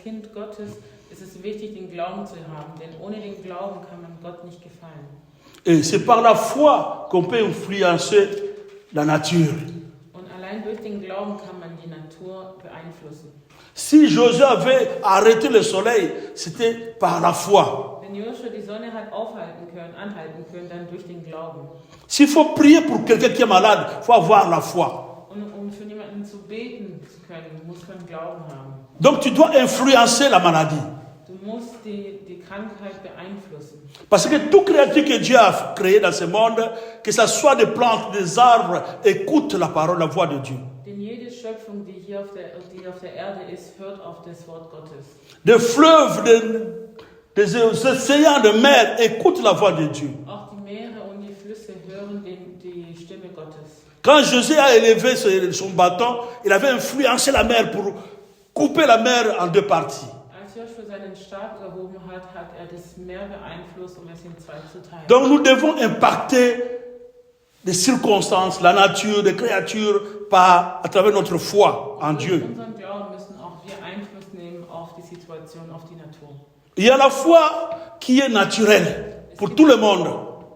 Kind Gottes ist es wichtig, den Glauben zu haben, denn ohne den Glauben kann man Gott nicht gefallen. Et c'est par la foi qu'on peut influencer la nature. Und allein durch den Glauben kann man die Natur beeinflussen. Si Josué avait arrêté le soleil, c'était par la foi. Wenn Joshua die Sonne hat anhalten können, dann durch den Glauben. S'il faut prier pour quelqu'un qui est malade, il faut avoir la foi. Und um für jemanden zu beten zu können, muss man Glauben haben. Donc tu dois influencer la maladie. Du musst die Krankheit beeinflussen. Parce que toute créature que Dieu a créée dans ce monde, que ce soit des plantes, des arbres, écoute la parole, la voix de Dieu. Denn jede Schöpfung, die hier auf der Erde ist, hört auf das Wort Gottes. Des fleuves, des océans de mer, écoute la voix de Dieu. Auch die Meere und die Flüsse hören die Stimme Gottes. Quand Josué a élevé son bâton, il avait influencé la mer pour couper la mer en deux parties. Als Joshua seinen Stab erhoben hat, hat er das Meer beeinflusst, um es in zwei zu teilen. Donc nous devons impacter les circonstances, la nature, les créatures à travers notre foi en Dieu. Durch unseren Glauben müssen auch wir Einfluss nehmen auf die Situation, auf die Natur. Il y a la foi qui est naturelle pour tout le monde.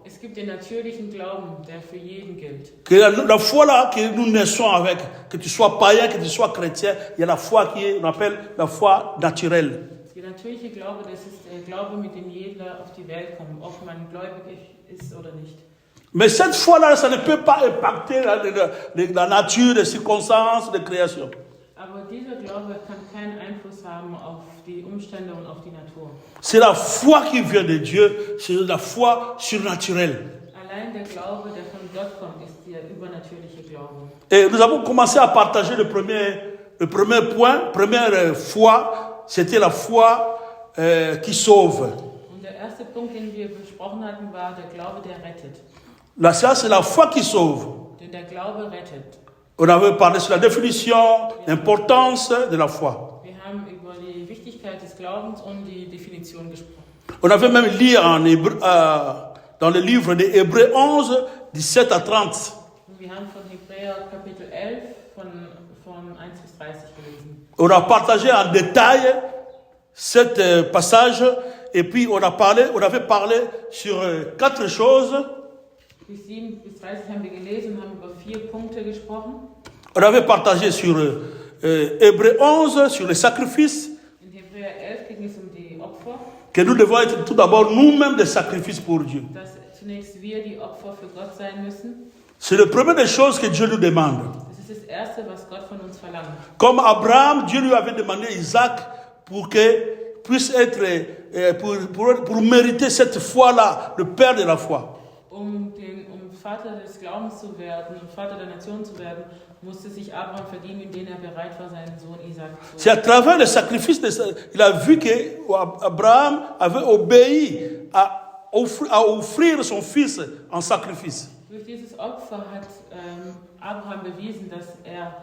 Es gibt den natürlichen Glauben, der für jeden gilt. Que la foi là que nous naissons avec, que tu sois païen, que tu sois chrétien, il y a la foi qui est, on appelle la foi naturelle. Der natürliche Glaube, das ist der Glaube, mit dem jeder auf die Welt kommt, ob man gläubig ist oder nicht. Mais cette foi-là, ça ne peut pas impacter la nature, les circonstances de création. Aber dieser Glaube kann keinen Einfluss haben auf die Umstände und auf die Natur. C'est la foi qui vient de Dieu, c'est la foi surnaturelle. Allein der Glaube, der von Gott kommt, ist der übernatürliche Glaube. Et nous avons commencé à partager le premier point, première foi, c'était la foi qui sauve. Und der erste Punkt, den wir besprochen hatten, war der Glaube, der rettet. Là, ça, c'est la foi qui sauve. Denn der Glaube rettet. On avait parlé sur la définition, l'importance de la foi. Wir haben über die Wichtigkeit des Glaubens und die Definition gesprochen. On avait même lu dans le livre des Hébreux 11, 17 à 30. Und wir haben von Hebräer Kapitel 11 von 1 bis 30 gelesen. On a partagé en détail ce passage et puis on avait parlé sur 4 choses. Bis 7 bis 30 haben wir gelesen und haben über 4 Punkte gesprochen. On avait partagé sur Hébreux 11, sur les sacrifices. In Hebräer 11 ging es die Opfer. Que nous devons être tout d'abord nous-mêmes des sacrifices pour Dieu. Dass zunächst wir die Opfer für Gott sein müssen. C'est la première des choses que Dieu nous demande. Das ist das Erste, was Gott von uns verlangt. Comme Abraham, Dieu lui avait demandé Isaac pour qu'il puisse être, pour mériter cette foi-là, le père de la foi. Um Vater des Glaubens zu werden und Vater der Nation zu werden, musste sich Abraham verdienen, indem er bereit war, seinen Sohn Isaac zu C'est à travers le sacrifice, il a vu qu'Abraham avait obéi à offrir son fils en sacrifice. Durch dieses Opfer hat Abraham bewiesen, dass er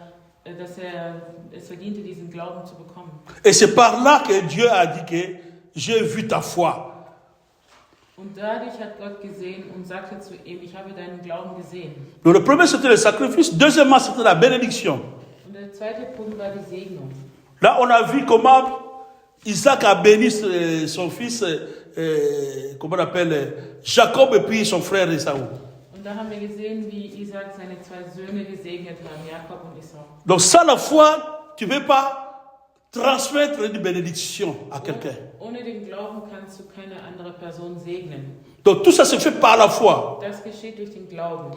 es verdiente, diesen Glauben zu bekommen. Et c'est par là que Dieu a dit que j'ai vu ta foi. Und dadurch hat Gott gesehen und sagte zu ihm, ich habe deinen Glauben gesehen. Donc le premier c'était le sacrifice, deuxièmement c'était la bénédiction. Und der zweite Punkt war die Segnung. Là on a vu comment Isaac a béni son fils, comment on appelle, Jacob et puis son frère Esaü. Und da haben wir gesehen, wie Isaac seine 2 Söhne gesegnet haben, Jakob und Esau. Donc sans la foi, tu ne peux pas transmettre une bénédiction à quelqu'un. Ohne den Glauben kannst du keine andere Person segnen. Donc tout ça se fait par la foi. Das geschieht durch den Glauben.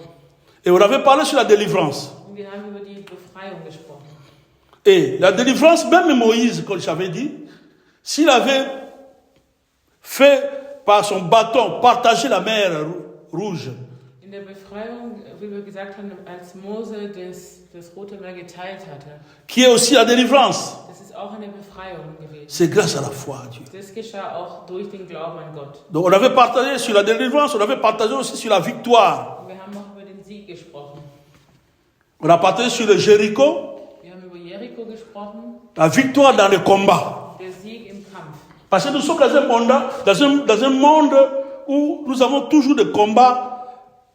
Et on avait parlé sur la délivrance. Und wir haben über die Befreiung gesprochen. Et la délivrance, même Moïse, comme j'avais dit, s'il avait fait par son bâton partager la mer rouge. In der Befreiung, wie wir gesagt haben, als Mose das Rote Meer geteilt hatte. Qui est aussi la délivrance. Das ist auch eine Befreiung gewesen. C'est grâce à la foi à Dieu. Das geschah auch durch den Glauben an Gott. Donc on avait partagé sur la délivrance, on avait partagé aussi sur la victoire. Und wir haben auch über den Sieg gesprochen. On a partagé sur le Jéricho. Wir haben über Jericho gesprochen. La victoire dans le combat. Der Sieg im Kampf. Parce que nous sommes dans un monde où nous avons toujours des combats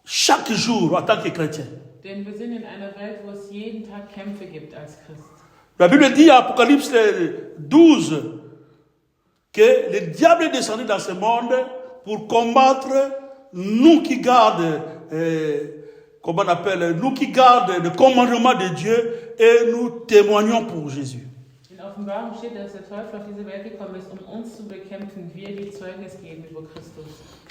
chaque jour en tant que chrétiens. Denn wir sind in einer Welt, wo es jeden Tag Kämpfe gibt als Christ. La Bible dit, Apocalypse 12, que le diable est descendu dans ce monde pour combattre nous qui gardons, comment on appelle, nous qui gardons le commandement de Dieu et nous témoignons pour Jésus. In Offenbarung steht, dass der Teufel auf diese Welt gekommen ist, uns zu bekämpfen, wir die Zeugnis geben über Christus.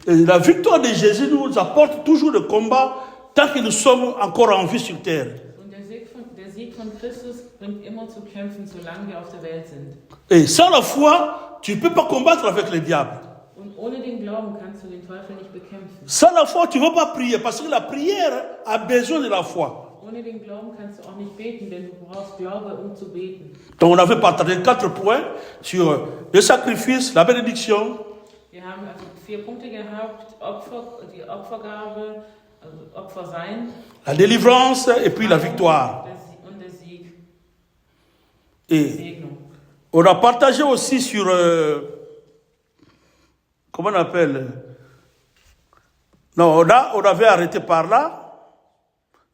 Et la victoire de Jésus nous apporte toujours le combat tant que nous sommes encore en vie sur terre. Und der Sieg von Christus bringt immer zu kämpfen, solange wir auf der Welt sind. Et sans la foi, tu ne peux pas combattre avec le diable. Und ohne den Glauben kannst du den Teufel nicht bekämpfen. Sans la foi, tu ne vas pas prier parce que la prière a besoin de la foi. Ohne den Glauben kannst du auch nicht beten, denn du brauchst Glaube, um zu beten. Donc on avait partagé 4 points sur le sacrifice, la bénédiction. Wir haben also 4 Punkte gehabt: die Opfergabe, also Opfer sein, La délivrance et puis la victoire. und der Sieg. Et Segnung. on a partagé aussi sur, comment on appelle, non, là, on avait arrêté par là.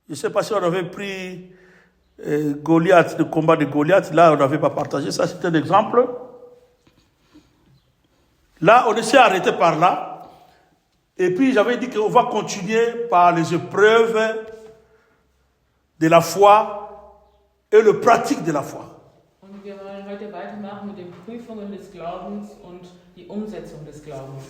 Je ne sais pas si on avait pris Goliath, le combat de Goliath. Là, on n'avait pas partagé. Ça, c'est un exemple. Là, on s'est arrêté par là. Et puis, j'avais dit qu'on va continuer par les épreuves de la foi et le pratique de la foi. Und wir wollen heute weitermachen mit den Prüfungen des Glaubens und die Umsetzung des Glaubens.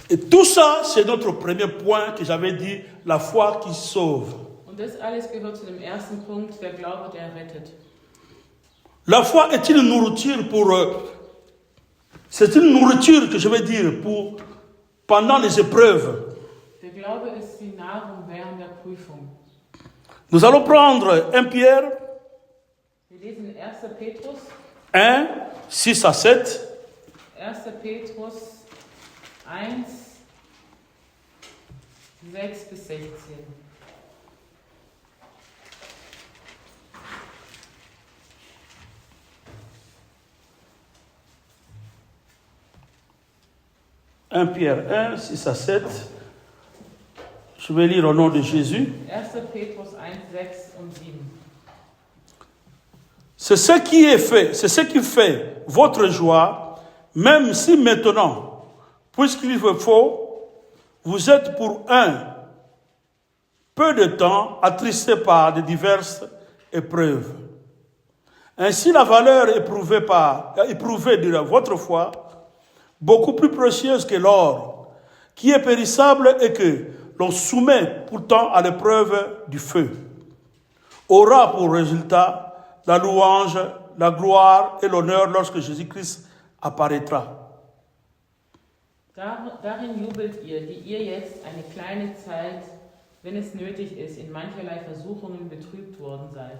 Et tout ça, c'est notre premier point que j'avais dit, la foi qui sauve. Und das alles gehört zu dem ersten Punkt, der Glaube, der rettet. La foi est une nourriture pour... c'est une nourriture que je vais dire pour pendant les épreuves. Der Glaube ist die Nahrung während der Prüfung. Nous allons prendre 1 Pierre Wir lesen in 1. Petrus, 1, 6 à 7. 1. Petrus 1, 6 bis 16. Un Pierre 1, 6 à 7. Je vais lire au nom de Jésus. 1. Petrus 1, 6 und 7. C'est ce qui fait votre joie, même si maintenant, puisqu'il vous faut, vous êtes pour un peu de temps attristés par de diverses épreuves. Ainsi, la valeur éprouvée de votre foi, beaucoup plus précieuse que l'or, qui est périssable et que l'on soumet pourtant à l'épreuve du feu, aura pour résultat la louange, la gloire et l'honneur lorsque Jésus-Christ apparaîtra. Darin jubelt ihr, die ihr jetzt eine kleine Zeit, wenn es nötig ist, in mancherlei Versuchungen betrübt worden seid,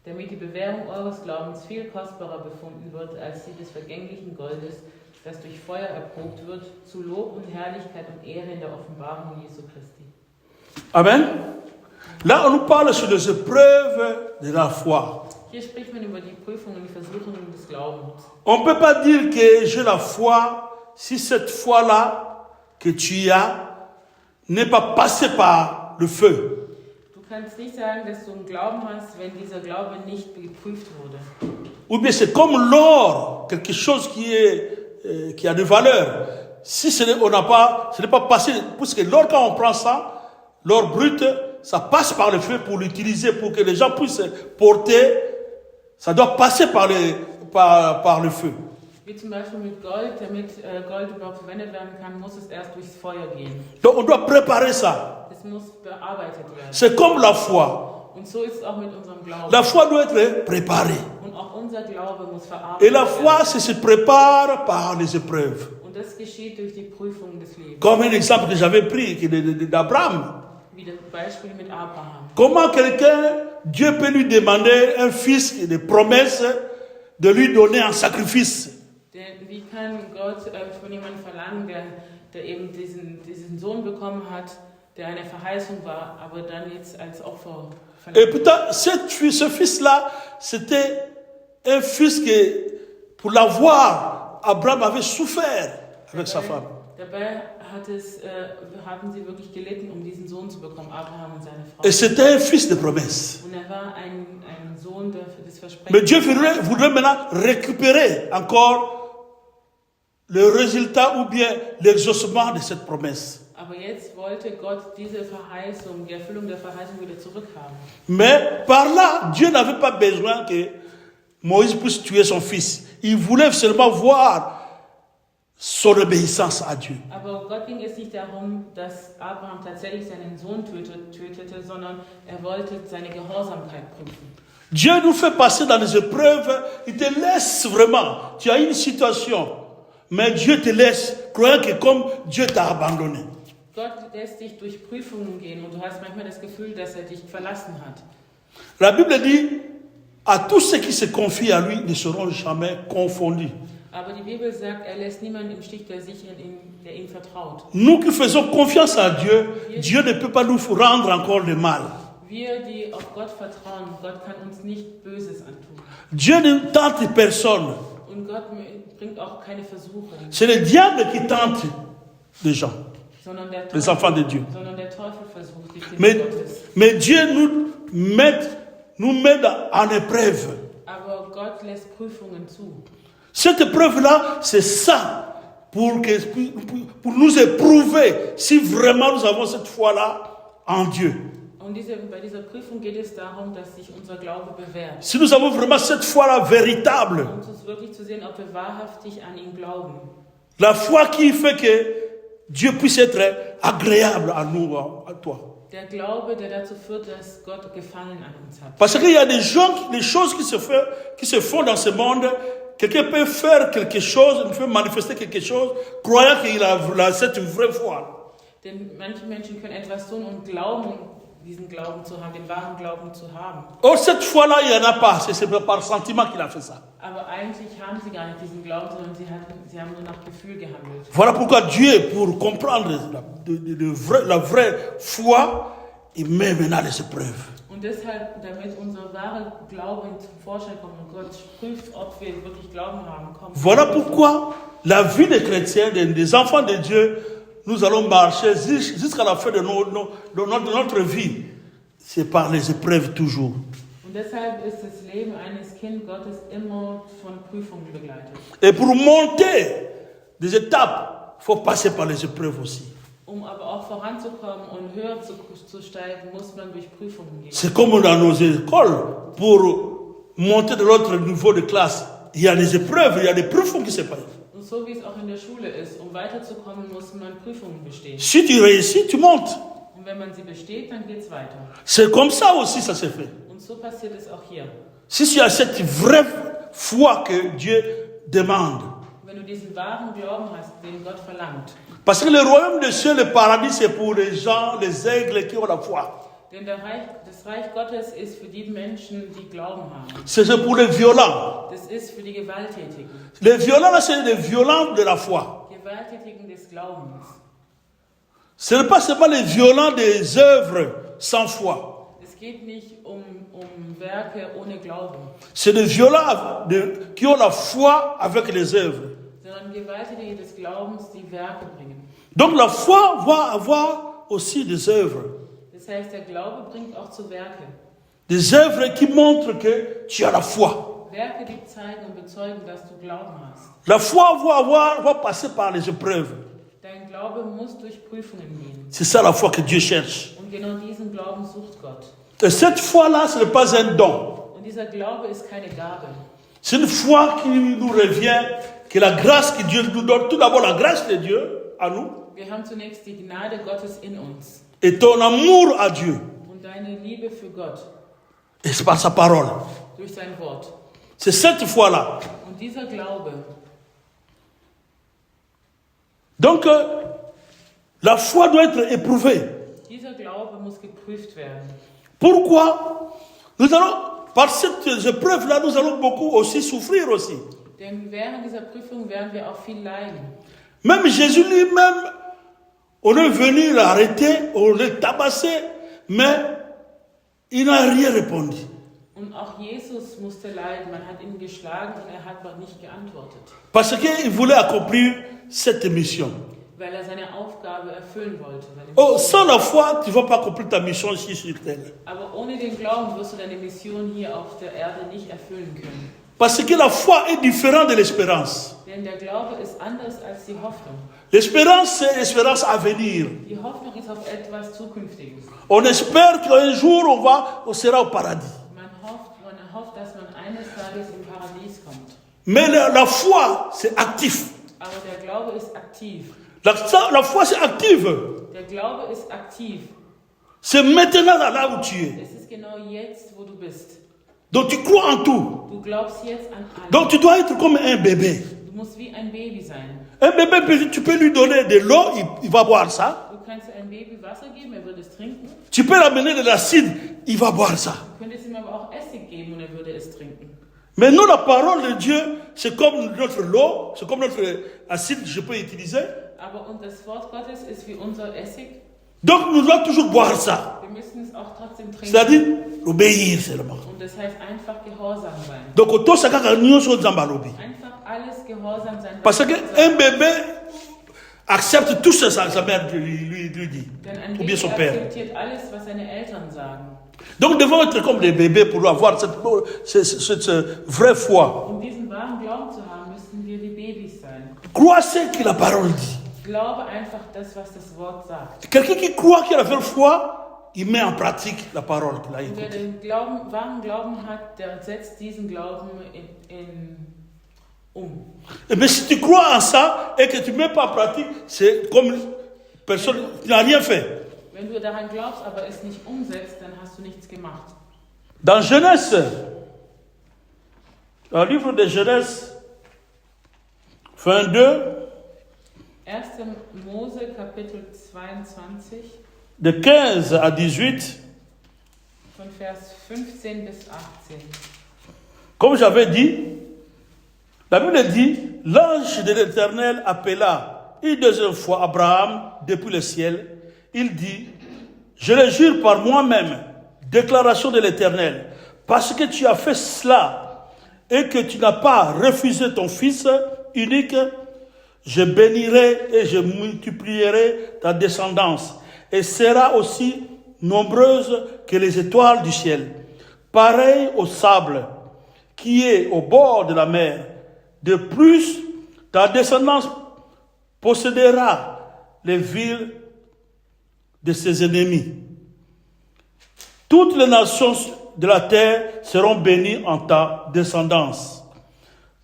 damit die Bewährung eures Glaubens viel kostbarer befunden wird als die des vergänglichen Goldes, das durch Feuer erprobt wird, zu Lob und Herrlichkeit und Ehre in der Offenbarung Jesu Christi. Amen. Là, on nous parle sur les épreuves de la foi. Hier spricht man über die Prüfungen und die Versuchungen des Glaubens. On ne peut pas dire que j'ai la foi si cette foi-là que tu as n'est pas passée par le feu. Du kannst nicht sagen, dass du einen Glauben hast, wenn dieser Glaube nicht geprüft wurde. Ou bien c'est comme l'or, quelque chose qui a de valeur. Si ce n'est pas passé, puisque l'or, quand on prend ça, l'or brut, ça passe par le feu pour l'utiliser, pour que les gens puissent porter. Ça doit passer par le feu. Wie zum Beispiel mit Gold, damit Gold überhaupt verwendet werden kann, muss es erst durchs Feuer gehen. Donc on doit préparer ça. Es muss bearbeitet werden. C'est comme la foi. Und so ist es auch mit unserem Glauben. La foi doit être préparée. Und auch unser Glaube muss verarbeitet werden. Et la foi, ça se prépare par les épreuves. Und das geschieht durch die Prüfung des Lebens. Comme un exemple que j'avais pris d'Abraham. Wie das Beispiel mit Abraham. Comment Dieu peut lui demander un fils de promesse de lui donner un sacrifice. Wie kann Gott von jemandem verlangen, der eben diesen Sohn bekommen hat, der eine Verheißung war, aber dann jetzt als Opfer verlangt? Et pourtant, ce fils-là, c'était un fils que, pour l'avoir, Abraham avait souffert avec sa femme. Dabei hatten sie wirklich gelitten, um diesen Sohn zu bekommen, Abraham und seine Frau. Et c'était un fils de promesse. Und war ein Sohn des Versprechens. Mais Dieu voudrait maintenant récupérer encore le résultat ou bien l'exaucement de cette promesse. Aber jetzt wollte Gott diese Verheißung, die Erfüllung der Verheißung wieder zurückhaben. Mais par là, Dieu n'avait pas besoin que Moïse puisse tuer son fils. Il voulait seulement voir son obéissance à Dieu. Aber Gott ging es nicht darum, dass Abraham tatsächlich seinen Sohn tötete, sondern er wollte seine Gehorsamkeit prüfen. Dieu nous fait passer dans les épreuves, il te laisse vraiment. Tu as une situation, mais Dieu te laisse, croyant que comme Dieu t'a abandonné. Gott lässt dich durch Prüfungen gehen und du hast manchmal das Gefühl, dass er dich verlassen hat. La Bible dit, à tous ceux qui se confient à lui ne seront jamais confondus. Aber die Bibel sagt, er lässt niemanden im Stich, der ihm vertraut. Nous qui faisons confiance à Dieu, Dieu ne peut pas nous rendre encore le mal. Wir, die auf Gott vertrauen, Gott kann uns nicht Böses antun. Dieu ne tente personne. Und Gott bringt auch keine Versuche. C'est le diable qui tente les gens, Sondern der les enfants de Dieu. Sondern der Teufel versucht die Kinder Gottes. Mais Dieu nous met en épreuve. Aber Gott lässt Prüfungen zu. Cette épreuve-là, c'est ça, pour nous éprouver si vraiment nous avons cette foi-là en Dieu. Und bei dieser Prüfung geht es darum, dass sich unser Glaube bewährt. Si nous avons vraiment cette foi-là véritable, Um uns wirklich zu sehen, ob wir wahrhaftig an ihn glauben. la foi qui fait que Dieu puisse être agréable à nous, à toi. Der Glaube, der dazu führt, dass Gott Gefallen an uns hat. Parce qu'il y a des choses qui se font dans ce monde. Quelqu'un peut faire quelque chose, peut manifester quelque chose, croyant qu'il a cette vraie foi. Denn manche Menschen können etwas tun und glauben, diesen Glauben zu haben, den wahren Glauben zu haben. Or, cette foi-là, il n'y en a pas. C'est par sentiment qu'il a fait ça. Aber eigentlich haben sie gar nicht diesen Glauben, sondern sie haben nur nach Gefühl gehandelt. Voilà pourquoi Dieu, pour comprendre la vraie foi, il met maintenant les épreuves. Und deshalb, damit unser wahrer Glaube zum Vorschein kommt und Gott prüft, ob wir wirklich Glauben haben, kommt. Voilà pourquoi la vie des chrétiens, des enfants de Dieu, nous allons marcher jusqu'à la fin de notre vie. C'est par les épreuves toujours. Und deshalb ist das Leben eines Kind Gottes immer von Prüfungen begleitet. Et pour monter des étapes, il faut passer par les épreuves aussi. Aber auch voranzukommen und höher zu steigen, muss man durch Prüfungen gehen. C'est comme dans nos écoles, pour monter de l'autre niveau de classe, il y a des épreuves, il y a des prüfungen qui se passent. Und so wie es auch in der Schule ist, um weiterzukommen, muss man Prüfungen bestehen. Si tu réussis, tu montes. Und wenn man sie besteht, dann geht es weiter. C'est comme ça aussi, ça se fait. Und so passiert es auch hier. Si tu as cette vraie foi que Dieu demande. Wenn du diesen wahren Glauben hast, den Gott verlangt. Parce que le royaume des cieux, le paradis, c'est pour les gens, les aigles qui ont la foi. Denn das Reich Gottes ist für die Menschen, die Glauben haben. C'est pour les violents. Das ist für die Gewalttätigen. Les violents, là, c'est les violents de la foi. Gewalttätigen des Glaubens. Ce n'est pas seulement les violents des œuvres sans foi. Es geht nicht um Werke ohne Glauben. C'est les violents qui ont la foi avec les œuvres. Sondern Gewalttätige des Glaubens, die Werke bringen. Donc la foi va avoir aussi des œuvres. Das heißt, der Glaube bringt auch zu Werke. Des œuvres qui montrent que tu as la foi. Werke, die zeigen und bezeugen, dass du Glauben hast. La foi va passer par les épreuves. Dein Glaube muss durch Prüfungen gehen. C'est ça la foi que Dieu cherche. Und genau diesen Glauben sucht Gott. Et cette foi-là, ce n'est pas un don. Und dieser Glaube ist keine Gabe. C'est une foi qui nous revient, que la grâce que Dieu nous donne, tout d'abord la grâce de Dieu à nous. Wir haben zunächst die Gnade Gottes in uns. Et ton amour à Dieu. Und deine Liebe für Gott. Et c'est par sa parole. Durch sein Wort. C'est cette foi-là. Und dieser Glaube. Donc, la foi doit être éprouvée. Dieser Glaube muss geprüft werden. Pourquoi? Par cette épreuve-là, nous allons beaucoup aussi souffrir aussi. Denn während dieser Prüfung werden wir auch viel leiden. Même Jésus lui-même, on est venu l'arrêter, on l'a tabassé, mais il n'a rien répondu. Und auch Jesus musste leiden. Man hat ihn geschlagen und er hat noch nicht geantwortet. Parce qu'il voulait accomplir cette mission. Weil er seine Aufgabe erfüllen wollte. Oh, sans la foi, tu ne vas pas accomplir ta mission ici sur terre. Aber ohne den Glauben wirst du deine Mission hier auf der Erde nicht erfüllen können. Parce que la foi est différente de l'espérance. Denn der Glaube ist anders als die Hoffnung. L'espérance, c'est l'espérance à venir. Die Hoffnung ist auf etwas Zukünftiges. On espère qu'un jour on sera au paradis. Man hofft, dass man eines Tages im Paradies kommt. Mais la foi, c'est actif. Aber der Glaube ist aktiv. La foi, c'est active. Der Glaube ist aktiv. C'est maintenant là où tu es. Es ist genau jetzt, wo du bist. Donc tu crois en tout. Du glaubst jetzt an alles. Donc tu dois être comme un bébé. Du musst wie ein Baby sein. Un bébé, tu peux lui donner de l'eau, il va boire ça. Du kannst einem Baby Wasser geben, er würde es trinken. Tu peux l'amener de l'acide, il va boire ça. Du könntest ihm aber auch Essig geben und er würde es trinken. Mais nous, la parole de Dieu, c'est comme notre eau, c'est comme notre acide que je peux utiliser. Aber und das Wort Gottes ist wie unser Essig. Donc nous devons toujours boire ça. Wir müssen es auch trotzdem trinken. C'est-à-dire obéir seulement. Und das heißt einfach gehorsam sein. Donc autant ça quand nous sommes dans Balobi. Einfach alles gehorsam sein. Parce qu'un bébé accepte tout ce que sa mère lui dit. Denn ein Ou bien son Baby père. akzeptiert alles, was seine Eltern sagen. Donc nous devons être comme des bébés pour avoir cette vraie foi. Um diesen wahren Glauben zu haben, müssen wir wie Babys sein. Crois ce que la parole dit. Glaube einfach das, was das Wort sagt. Quelqu'un qui croit qu'il a la vraie foi, il met en pratique la parole qu'il a Und wer écoutée. den wahren Glauben hat, der setzt diesen Glauben um. Mais si tu crois en ça et que tu ne mets pas en pratique, c'est comme personne qui n'a rien fait. Wenn du daran glaubst, aber es nicht umsetzt, dann hast du nichts gemacht. Dans Genèse, dans le livre de Genèse, fin 2, 1. Mose, Kapitel 22, de 15 à 18, von Vers 15 bis 18. comme j'avais dit, la Bible dit, l'ange de l'Éternel appela une deuxième fois Abraham depuis le ciel. Il dit, je le jure par moi-même, déclaration de l'Éternel, parce que tu as fait cela et que tu n'as pas refusé ton fils unique, je bénirai et je multiplierai ta descendance et sera aussi nombreuse que les étoiles du ciel, pareil au sable qui est au bord de la mer. De plus, ta descendance possédera les villes de ses ennemis. Toutes les nations de la terre seront bénies en ta descendance,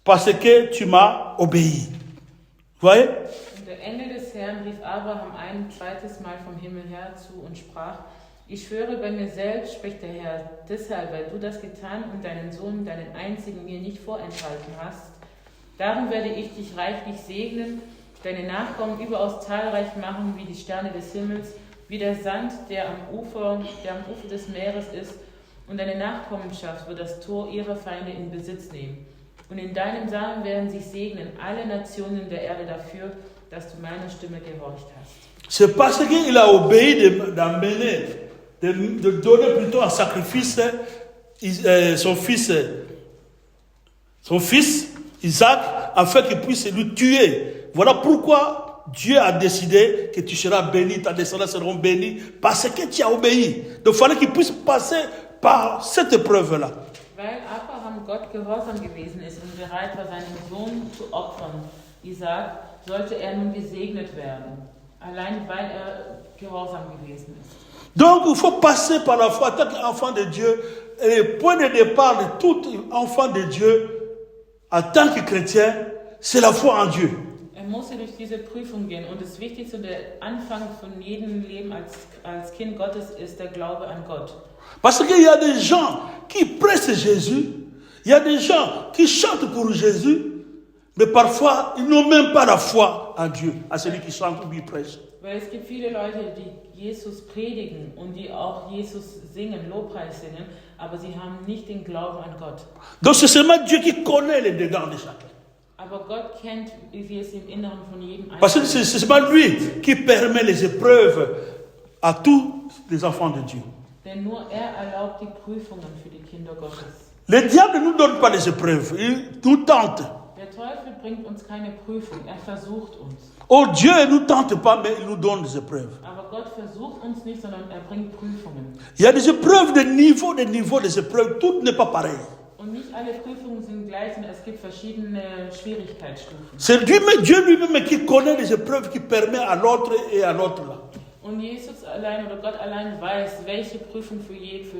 parce que tu m'as obéi. Vous voyez? Und der Engel des Herrn rief Abraham ein zweites Mal vom Himmel her zu und sprach, ich schwöre bei mir selbst, spricht der Herr, deshalb, weil du das getan und deinen Sohn, deinen einzigen, mir nicht vorenthalten hast, darum werde ich dich reichlich segnen, deine Nachkommen überaus zahlreich machen wie die Sterne des Himmels, wie der Sand, der am Ufer des Meeres ist, und deine Nachkommenschaft wird das Tor ihrer Feinde in Besitz nehmen. Und in deinem Samen werden sich segnen alle Nationen der Erde dafür, dass du meiner Stimme gehorcht hast. C'est parce qu'il a obéi d'amener, de donner plutôt un sacrifice son fils Isaac, afin qu'il puisse lui tuer. Voilà pourquoi Dieu a décidé que tu seras béni, ta descendance seront bénis, parce que tu as obéi. Donc il fallait qu'il puisse passer par cette épreuve-là. Weil Abraham Gott gehorsam gewesen ist und bereit war, seinen Sohn zu opfern, Isaac, sollte er nun gesegnet werden. Allein weil er gehorsam gewesen ist. Donc il faut passer par la foi en tant qu'enfant de Dieu. Et le point de départ de tout enfant de Dieu, en tant que chrétien, c'est la foi en Dieu. Er musste durch diese Prüfung gehen und das Wichtigste und der Anfang von jedem Leben als Kind Gottes ist der Glaube an Gott. Parce qu'il y a des gens qui prêchent Jésus, il y a des gens qui chantent pour Jésus, mais parfois ils n'ont même pas la foi en Dieu, à celui qui chante ou qui prêche. Weil es gibt viele Leute, die Jesus predigen und die auch Jesus singen, Lobpreis singen, aber sie haben nicht den Glauben an Gott. Donc c'est seulement Dieu qui connaît les dedans de chacun. Aber Gott kennt, wie es im Inneren von jedem Parce que Einzelnen c'est seulement lui qui permet les épreuves à tous les enfants de Dieu. Denn nur er erlaubt die Prüfungen für die Kinder Gottes. Le diable ne nous donne pas les épreuves, il nous tente. Der Teufel bringt uns keine Prüfung, er versucht uns. Oh, Dieu ne nous tente pas, mais il nous donne des épreuves. Aber Gott versucht uns nicht, sondern er bringt Prüfungen. Il y a des épreuves, des niveaux des épreuves, tout n'est pas pareil. Und nicht alle Prüfungen sind gleich, und es gibt verschiedene Schwierigkeitsstufen. C'est Dieu lui-même qui connaît les épreuves qui permet à l'autre et à l'autre là. Und Jesus allein oder Gott allein weiß, welche Prüfung für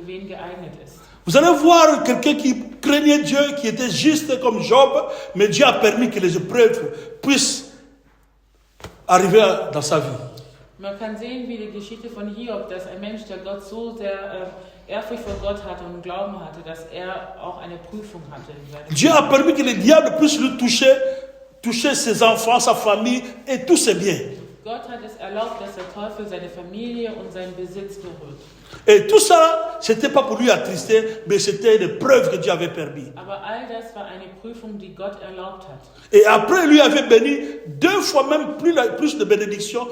wen geeignet ist. Vous allez voir quelqu'un qui craignait Dieu, qui était juste comme Job, mais Dieu a permis que les épreuves puissent arriver dans sa vie. Man kann sehen, wie die Geschichte von Hiob, dass ein Mensch, der Gott so sehr Ehrfurcht vor Gott hatte und Glauben hatte, dass er auch eine Prüfung hatte. Dieu a permis que le diable puisse le toucher ses enfants, sa famille et tous ses biens. Gott hat es erlaubt, dass der Teufel seine Familie und seinen Besitz berührt. Et tout ça, c'était pas pour lui attrister, mais c'était une preuve que Dieu avait permis. Aber all das war eine Prüfung, die Gott erlaubt hat. Et après, lui avait béni 2 fois même plus de bénédictions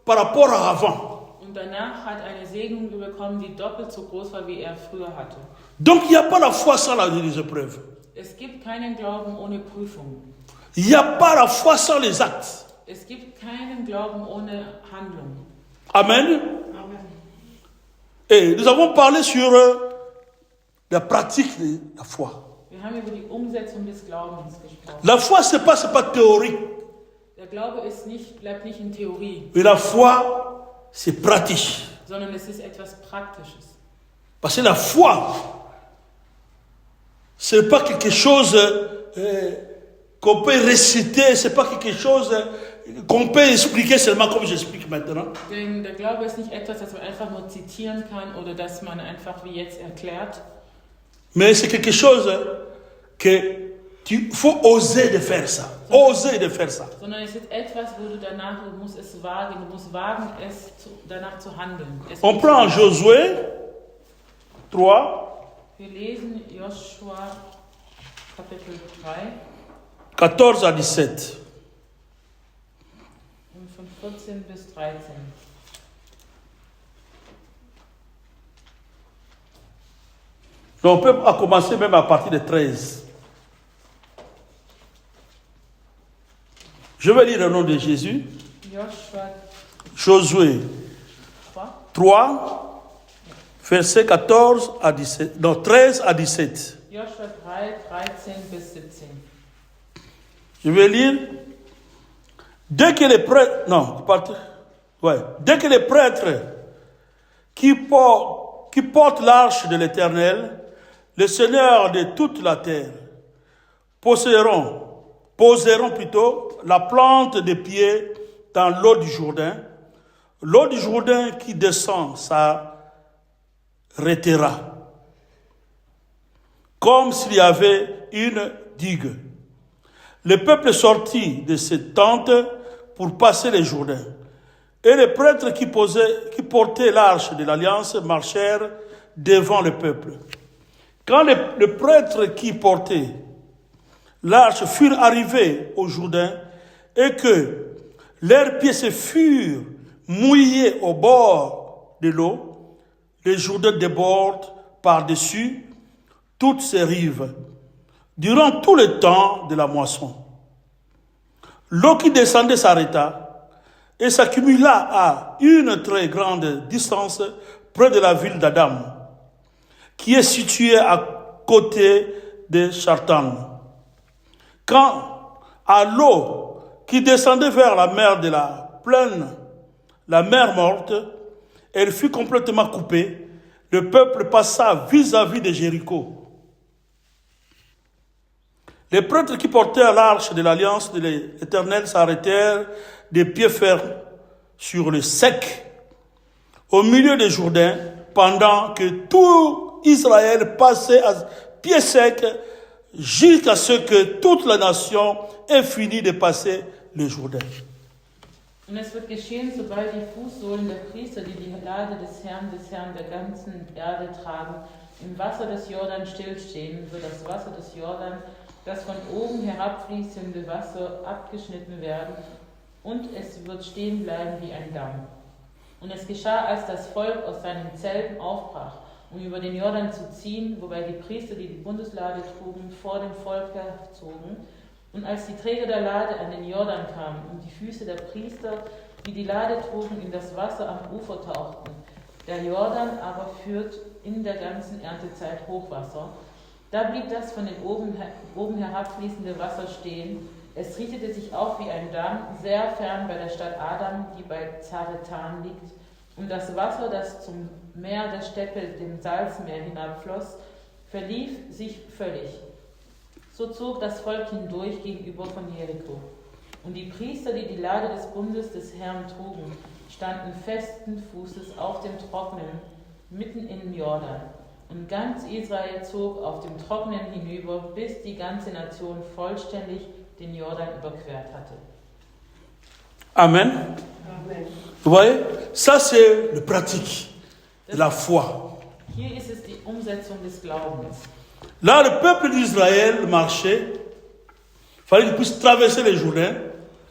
par rapport à avant. Und danach hat eine Segnung bekommen, die doppelt so groß war, wie er früher hatte. Donc il n'y a pas la foi sans les épreuves. Es gibt keinen Glauben ohne Prüfung. Il n'y a pas la foi sans les actes. Es gibt keinen Glauben ohne Handlung. Amen. Amen. Et nous avons parlé sur la pratique de la foi. Wir haben über die Umsetzung des Glaubens gesprochen. La foi, c'est pas théorique. Der Glaube bleibt nicht in Theorie. Mais la foi, c'est pratique. Sondern es ist etwas Praktisches. Parce que la foi, ce n'est pas quelque chose qu'on peut réciter, ce n'est pas quelque chose qu'on peut expliquer seulement comme j'explique maintenant. Denn der Glaube ist nicht etwas, das man einfach nur zitieren kann oder das man einfach wie jetzt erklärt. Mais c'est quelque chose que tu faut oser de faire ça. Oser de faire ça. Sondern es ist etwas, wo du musst es wagen, du musst wagen, danach zu handeln. On prend Josué 3. Wir lesen Joshua Kapitel 3. 14 à 17. Und von 14 bis 13. Donc on peut commencer même à partir de 13. Je vais lire le nom de Jésus. Josué 3, verset 14 à 17. Non, 13 à 17. Joshua 3, 13 bis 17. Je vais lire. Dès que les prêtres, dès que les prêtres qui portent l'arche de l'Éternel, le Seigneur de toute la terre, poseront la plante des pieds dans l'eau du Jourdain qui descend s'arrêtera, comme s'il y avait une digue. Le peuple sortit de ses tentes pour passer le Jourdain. Et les prêtres qui portaient l'arche de l'Alliance marchèrent devant le peuple. Quand les prêtres qui portaient l'arche furent arrivés au Jourdain et que leurs pieds se furent mouillés au bord de l'eau, le Jourdain déborde par-dessus toutes ses rives durant tout le temps de la moisson. L'eau qui descendait s'arrêta et s'accumula à une très grande distance près de la ville d'Adam, qui est située à côté de Chartan. Quand à l'eau qui descendait vers la mer de la plaine, la mer morte, elle fut complètement coupée, le peuple passa vis-à-vis de Jéricho. Les prêtres qui portaient l'arche de l'Alliance de l'Éternel s'arrêtèrent des pieds fermes sur le sec, au milieu du Jourdain, pendant que tout Israël passait à pied sec jusqu'à ce que toute la nation ait fini de passer le Jourdain. Und es wird geschehen, sobald die Fußsohlen der Priester, die die Lade des Herrn der ganzen Erde tragen, im Wasser des Jordan stillstehen, wird das Wasser des Jordan, das von oben herabfließende Wasser, abgeschnitten werden, und es wird stehen bleiben wie ein Damm. Und es geschah, als das Volk aus seinen Zelten aufbrach, um über den Jordan zu ziehen, wobei die Priester, die die Bundeslade trugen, vor dem Volk herzogen. Und als die Träger der Lade an den Jordan kamen und die Füße der Priester, die die Lade trugen, in das Wasser am Ufer tauchten, der Jordan aber führt in der ganzen Erntezeit Hochwasser, Da blieb das von den oben herabfließende Wasser stehen. Es richtete sich auf wie ein Damm, sehr fern bei der Stadt Adam, die bei Zaretan liegt. Und das Wasser, das zum Meer der Steppe, dem Salzmeer hinabfloss, verlief sich völlig. So zog das Volk hindurch gegenüber von Jericho. Und die Priester, die die Lade des Bundes des Herrn trugen, standen festen Fußes auf dem Trockenen, mitten im Jordan. Und ganz Israel zog auf dem Trockenen hinüber, bis die ganze Nation vollständig den Jordan überquert hatte. Amen. Amen. Vous voyez, ça c'est le pratique de la foi. Hier ist es die Umsetzung des Glaubens. Là, le peuple d'Israël marchait, il fallait qu'il puisse traverser les Jourdain.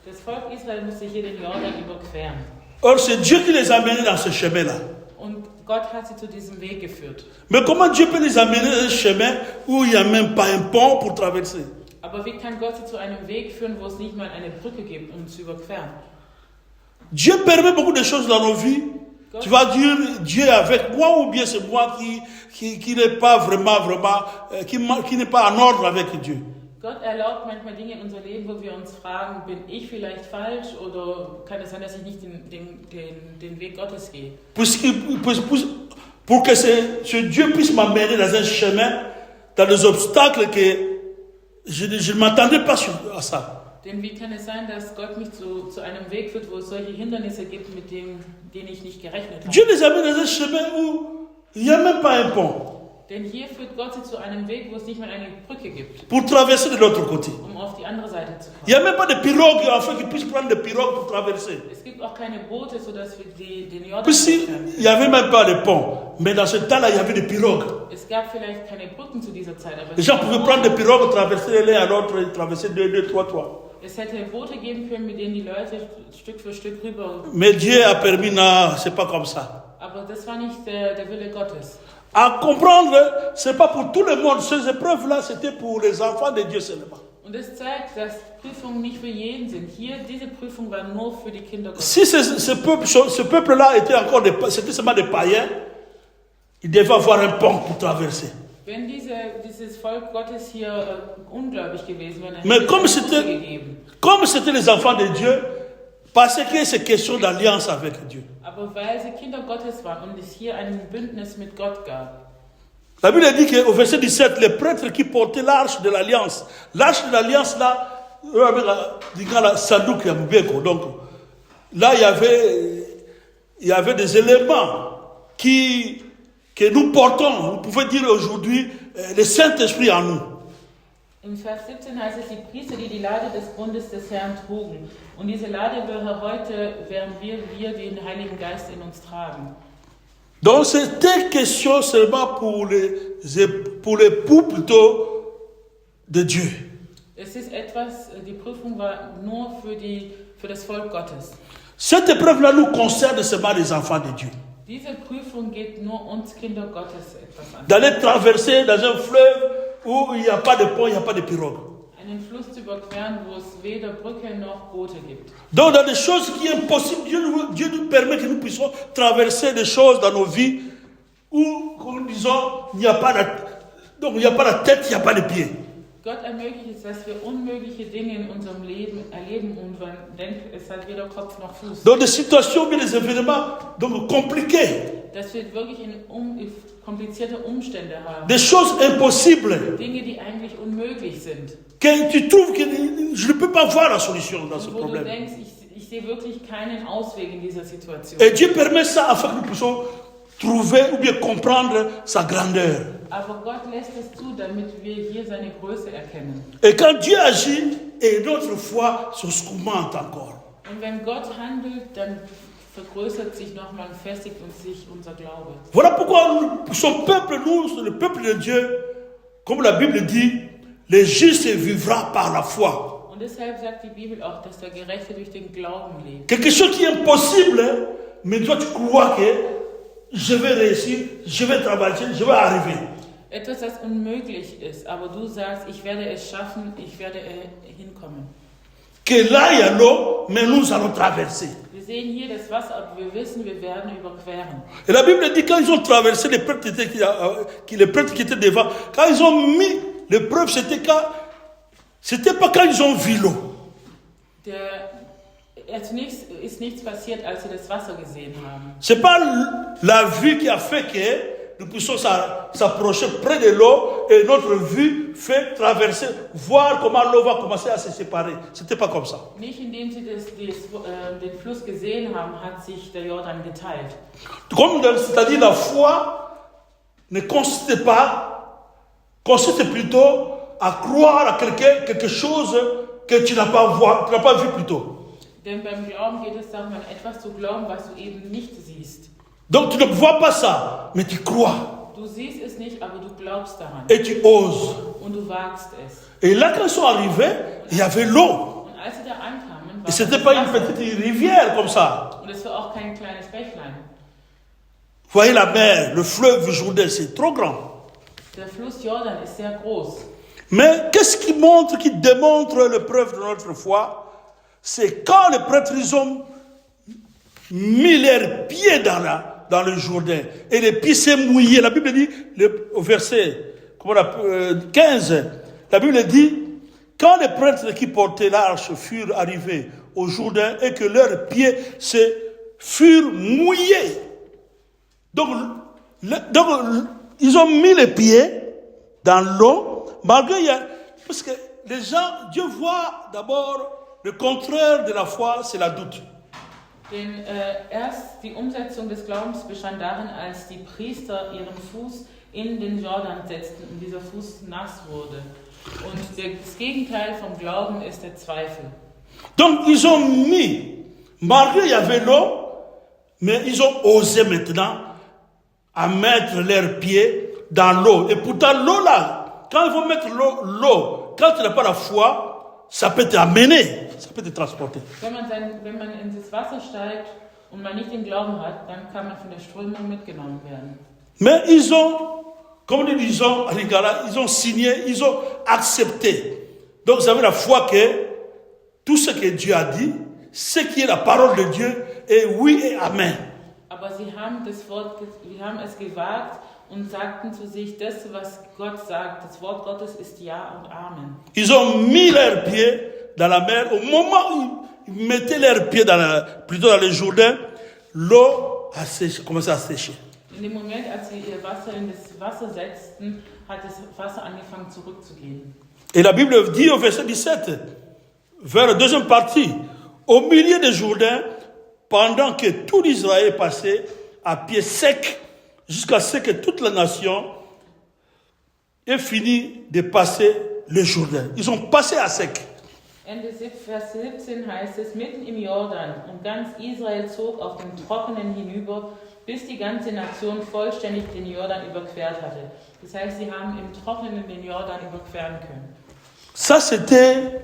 Das Volk Israel musste hier den Jordan überqueren. Or, c'est Dieu qui les a menés dans ce chemin-là. Und Gott hat sie zu diesem Weg geführt. Mais comment Dieu peut les amener dans un chemin où il n'y a même pas un pont pour traverser? Aber wie kann Gott sie zu einem Weg führen, wo es nicht mal eine Brücke gibt, um zu überqueren? Dieu permet beaucoup de choses dans nos vies. Tu vas dire Dieu est avec moi ou bien c'est moi qui n'est pas vraiment, qui n'est pas en ordre avec Dieu. Gott erlaubt manchmal Dinge in unser Leben, wo wir uns fragen, bin ich vielleicht falsch oder kann es sein, dass ich nicht den Weg Gottes gehe? Pour que ce Dieu puisse m'amener dans un chemin, dans des obstacles que je ne m'attendais pas à ça. Denn wie kann es sein, dass Gott mich zu einem Weg führt, wo es solche Hindernisse gibt, mit denen ich nicht gerechnet habe? Dieu les amène dans un chemin où il n'y a même pas un pont. Denn hier führt Gott sie zu einem Weg, wo es nicht mal eine Brücke gibt, Pour traverser de l'autre côté. um auf die andere Seite zu Il n'y a kommen. même pas de pirogue, afin qu'ils puissent prendre des pirogues pour traverser. Es gibt auch keine Boote, sodass wir den Jordan Puis überqueren il n'y avait même pas de pont. Mais dans ce temps-là, il y avait des pirogues. Es gab vielleicht keine Brücken zu dieser Zeit, aber Les gens pouvaient prendre des pirogues, traverser l'un à l'autre, et traverser deux, trois. es hätte Boote geben können, mit denen die Leute Stück für Stück rüber. Mais Dieu a permis, non, c'est pas comme ça. Aber das war nicht der Wille Gottes. À comprendre, c'est pas pour tout le monde. Ces épreuves-là, c'était pour les enfants de Dieu seulement. Und es zeigt, dass Prüfungen nicht für jeden sind. Hier, diese Prüfung war nur für die Kinder Gottes. Si ce peuple-là était c'était seulement des païens, il devait avoir un pont pour traverser. Wenn dieses Volk Gottes hier ungläubig gewesen wäre, dann Mais hätte comme es eine Brücke gegeben. c'était les enfants de Dieu, parce que c'est question d'alliance avec Dieu. Aber weil sie Kinder Gottes waren und es hier ein Bündnis mit Gott gab. La Bible dit qu'au verset 17, les prêtres qui portaient l'arche de l'alliance là, donc là il y avait des éléments que nous portons, vous pouvez dire aujourd'hui, le Saint-Esprit en nous. Im Vers 17 heißt es, die Priester, die Lade des Bundes des Herrn trugen. Und diese Lade wäre heute, während wir den Heiligen Geist in uns tragen. Donc c'était question seulement pour les peuples plutôt de Dieu. Es ist etwas, die Prüfung war nur für das Volk Gottes. Cette épreuve-là nous concerne seulement les enfants de Dieu. Diese Prüfung geht nur uns Kinder Gottes etwas an. D'aller traverser dans un fleuve où il n'y a pas de pont, il n'y a pas de pirogue. Einen Fluss zu überqueren, wo es weder Brücke noch Boote gibt. Donc dans des choses qui sont impossibles, Dieu nous permet que nous puissions traverser des choses dans nos vies où, comme nous disons, il n'y a pas de tête, il n'y a pas de pied. Gott ermöglicht es, dass wir unmögliche Dinge in unserem Leben erleben und man denkt, es hat weder Kopf noch Fuß. Dans des situations, des événements donc compliqués. Dass wir wirklich komplizierte Umstände haben. Des choses impossibles. Dinge, die eigentlich unmöglich sind. Que tu trouves que je ne peux pas voir la solution dans ce Wo problème. du denkst, ich sehe wirklich keinen Ausweg in dieser Situation. Et Dieu permet ça afin que nous puissions trouver ou bien comprendre sa grandeur. Aber Gott lässt es zu, damit wir hier seine Größe erkennen. Et quand Dieu agit, et notre foi s'augmente encore. Und wenn Gott handelt, dann vergrößert sich nochmal, festigt sich unser Glaube. Voilà pourquoi son peuple, nous, le peuple de Dieu, comme la Bible dit, le juste vivra par la foi. Und deshalb sagt die Bibel auch, dass der Gerechte durch den Glauben lebt. Quelque chose qui est impossible, mais toi tu crois que je vais réussir, je vais travailler, je vais arriver. Etwas, das unmöglich ist, aber du sagst, ich werde es schaffen, ich werde hinkommen. Que là il y a l'eau, mais nous allons traverser. Wir sehen hier das Wasser, aber wir wissen, wir werden überqueren. Et la Bible dit quand ils ont traversé, les prêtres qui étaient devant, quand ils ont mis l'épreuve, c'était pas quand ils ont vu l'eau. Zunächst ist nichts passiert, als sie das Wasser gesehen haben. C'est pas la vue qui a fait que nous puissions s'approcher près de l'eau et notre vue fait traverser, voir comment l'eau va commencer à se séparer. C'était pas comme ça. Nicht indem sie den Fluss gesehen haben, hat sich der Jordan geteilt. C'est-à-dire la foi ne consiste plutôt à croire à quelque chose que tu n'as pas vu plus tôt. Denn beim Glauben geht es darum, an etwas zu glauben, was du eben nicht siehst. Donc tu ne vois pas ça, mais tu crois. Du siehst es nicht, aber du glaubst daran. Et tu oses. Und du wagst es. Et là, quand ils sont arrivés, il y avait l'eau. Und als sie da ankamen, Et ce n'était pas une petite rivière comme ça. Und es war auch kein kleines Bächlein. Vous voyez la mer, le fleuve Jourdain, c'est trop grand. Der Fluss Jordan ist sehr groß. Mais qu'est-ce qui démontre le preuve de notre foi? C'est quand les prêtres ils ont mis leurs pieds dans le Jourdain et les pieds s'est mouillés. La Bible dit, au verset 15, la Bible dit, quand les prêtres qui portaient l'arche furent arrivés au Jourdain et que leurs pieds furent mouillés. Donc, ils ont mis les pieds dans l'eau, parce que les gens, Dieu voit d'abord le contraire de la foi, c'est la doute. Denn erst die Umsetzung des Glaubens bestand darin, als die Priester ihren Fuß in den Jordan setzten und dieser Fuß nass wurde. Und das Gegenteil vom Glauben ist der Zweifel. Donc ils ont mis, malgré il y avait l'eau, mais ils ont osé maintenant à mettre leurs pieds dans l'eau. Et pourtant l'eau là, quand ils vont mettre l'eau, quand tu n'as pas la foi, ça peut t'amener, ça peut te transporter. Wenn man in das Wasser steigt und man nicht den Glauben hat, dann kann man von der Strömung mitgenommen werden. Mais ils ont, comme nous disons à l'Igala, ils ont signé, ils ont accepté. Donc vous avez la foi que tout ce que Dieu a dit, ce qui est la parole de Dieu, est oui et amen. Aber sie haben es gewagt und sagten zu sich, das, was Gott sagt, das Wort Gottes ist Ja und Amen. Ils ont mis leurs pieds dans la mer. Au moment où ils mettaient leurs pieds plutôt dans le Jourdain, l'eau a commencé à sécher. In dem Moment, als sie ihr Wasser in das Wasser setzten, hat das Wasser angefangen zurückzugehen. Et la Bible dit au verset 17, vers la deuxième partie, au milieu du Jourdain, pendant que tout Israël passait à pied sec, jusqu'à ce que toute la nation ait fini de passer le Jourdain. Ils ont passé à sec. Ende Vers 17 heißt es, mitten im Jordan und ganz Israel zog auf dem Trockenen hinüber, bis die ganze Nation vollständig den Jordan überquert hatte. Das heißt, sie haben im Trockenen den Jordan überqueren können. Ça, c'était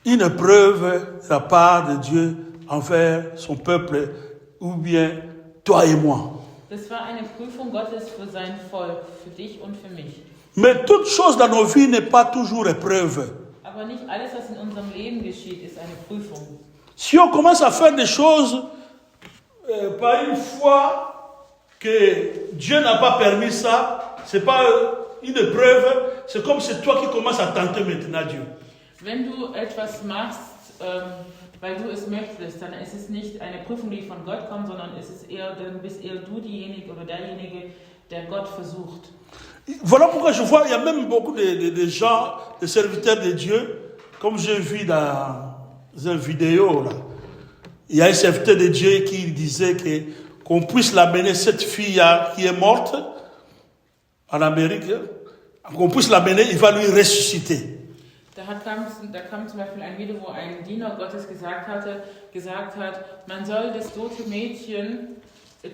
une preuve de la part de Dieu envers son peuple, ou bien toi et moi. Das war eine Prüfung Gottes für sein Volk, für dich und für mich. Mais toute chose dans nos vies n'est pas toujours épreuve. Aber nicht alles, was in unserem Leben geschieht, ist eine Prüfung. Si on commence à faire des choses par une foi que Dieu n'a pas permis ça, c'est pas une épreuve, c'est comme c'est toi qui commences à tenter maintenant Dieu. Wenn du etwas machst, weil du es möchtest, dann ist es nicht eine Prüfung, die von Gott kommt, sondern dann bist eher du diejenige oder derjenige, der Gott versucht. Voilà pourquoi je vois, il y a même beaucoup de gens, de serviteurs de Dieu, comme j'ai vu dans une vidéo, là. Il y a un serviteur de Dieu qui disait qu'on puisse l'amener, cette fille qui est morte en Amérique, qu'on puisse l'amener, il va lui ressusciter. Da kam zum Beispiel ein Video, wo ein Diener Gottes gesagt hat, man soll das tote Mädchen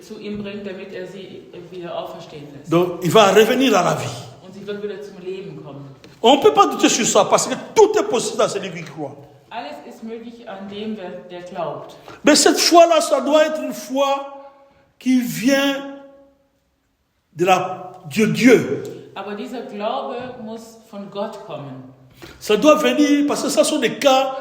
zu ihm bringen, damit sie wieder auferstehen lässt. Donc, il va revenir à la vie. Und sie wird wieder zum Leben kommen. On ne peut pas douter sur ça, parce que tout est possible dans celui qui croit. Alles ist möglich an dem, der glaubt. Mais cette foi-là, ça doit être une foi qui vient de Dieu. Aber dieser Glaube muss von Gott kommen. Ça doit venir, parce que ça sont des cas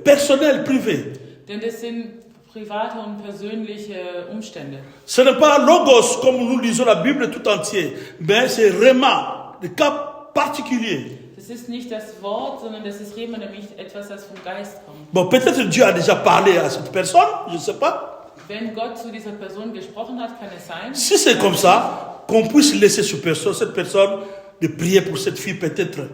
personnels, privés. Denn das sind private und persönliche Umstände. Ce n'est pas logos comme nous lisons la Bible tout entière, mais c'est Rema, des cas particuliers. Das ist nicht das Wort, sondern das ist Rema, nämlich etwas, das vom Geist kommt. Bon, peut-être Dieu a déjà parlé à cette personne, je ne sais pas. Wenn Gott zu dieser Person gesprochen hat, kann es sein. Si c'est comme ça, qu'on puisse laisser cette personne, de prier pour cette fille peut-être.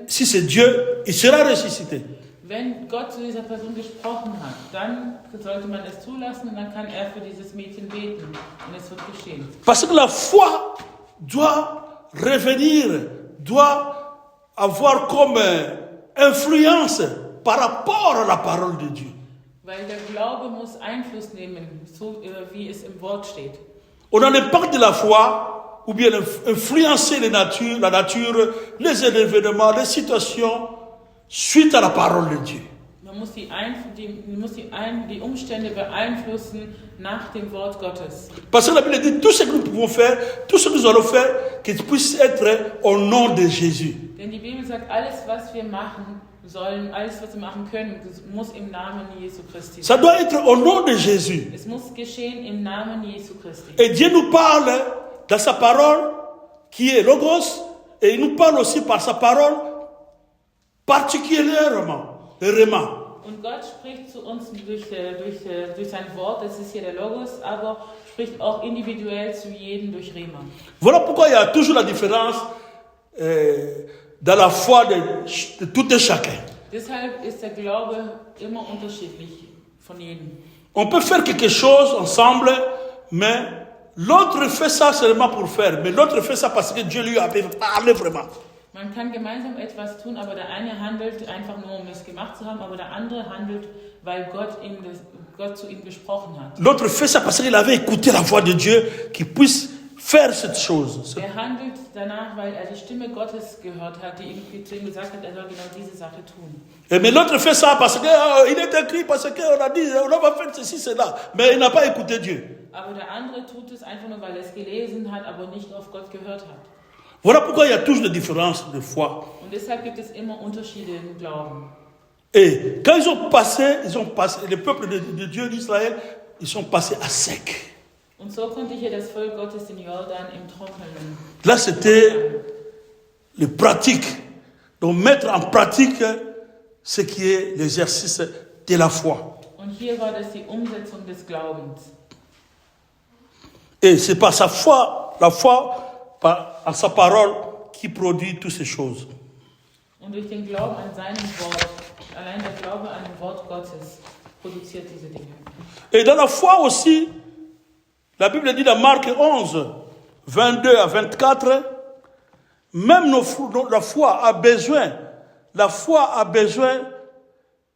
Si c'est Dieu, il sera ressuscité. Wenn Gott zu dieser Person gesprochen hat, dann sollte man es zulassen und dann kann er für dieses Mädchen beten und es wird geschehen. Parce que la foi doit revenir, doit avoir comme influence par rapport à la parole de Dieu. Weil der Glaube muss Einfluss nehmen, so wie es im Wort steht. On a l'impact de la foi, ou bien influencer la nature, les événements, les situations, suite à la parole de Dieu. Man muss die Umstände beeinflussen nach dem Wort Gottes. Parce que la Bible dit tout ce que nous pouvons faire, tout ce que nous allons faire, qu'il puisse être au nom de Jésus. Denn die Bibel sagt, alles was wir machen sollen, alles was wir machen können, muss im Namen Jesu Christi Ça sein. doit être au nom de Jésus. Es muss geschehen im Namen Jesu Christi. Et Dieu nous parle dans sa parole, qui est Logos, et il nous parle aussi par sa parole, particulièrement, le Rema. Und Gott spricht zu uns durch sein Wort, das ist hier der Logos, aber spricht auch individuell zu jedem durch Rema. Voilà pourquoi il y a toujours la différence dans la foi de tout et chacun. Deshalb ist der Glaube immer unterschiedlich von jedem. On peut faire quelque chose ensemble, mais l'autre fait ça seulement pour faire, mais l'autre fait ça parce que Dieu lui a parlé vraiment. Man kann gemeinsam etwas tun, aber der eine handelt einfach nur, um es gemacht zu haben, aber der andere handelt, weil Gott zu ihm gesprochen hat. L'autre fait ça parce qu'il avait écouté la voix de Dieu qu'il puisse faire cette chose. Er handelt danach, weil er die Stimme Gottes gehört hat, die ihm zu ihm gesagt hat, er soll genau diese Sache tun. Mais l'autre fait ça parce qu'il est écrit, parce qu'on a dit, on va faire ceci, cela. Mais il n'a pas écouté Dieu. Aber der andere tut es einfach nur, weil er es gelesen hat, aber nicht auf Gott gehört hat. Voilà pourquoi il y a toujours des différences de foi. Und deshalb gibt es immer Unterschiede im Glauben. Et quand ils ont passé, le peuple de Dieu d'Israël, ils sont passés à sec. Und so konnte hier das Volk Gottes den Jordan im Trockenen. Là, c'était le pratique. Donc, mettre en pratique ce qui est l'exercice de la foi. Und hier war das die Umsetzung des Glaubens. Et c'est par sa foi, la foi, à sa parole, qui produit toutes ces choses. Und durch den Glauben an seinem Wort, allein der Glaube an das Wort Gottes, produziert diese Dinge. Et dans la foi aussi, la Bible dit dans Marc 11, 22 à 24, même la foi a besoin,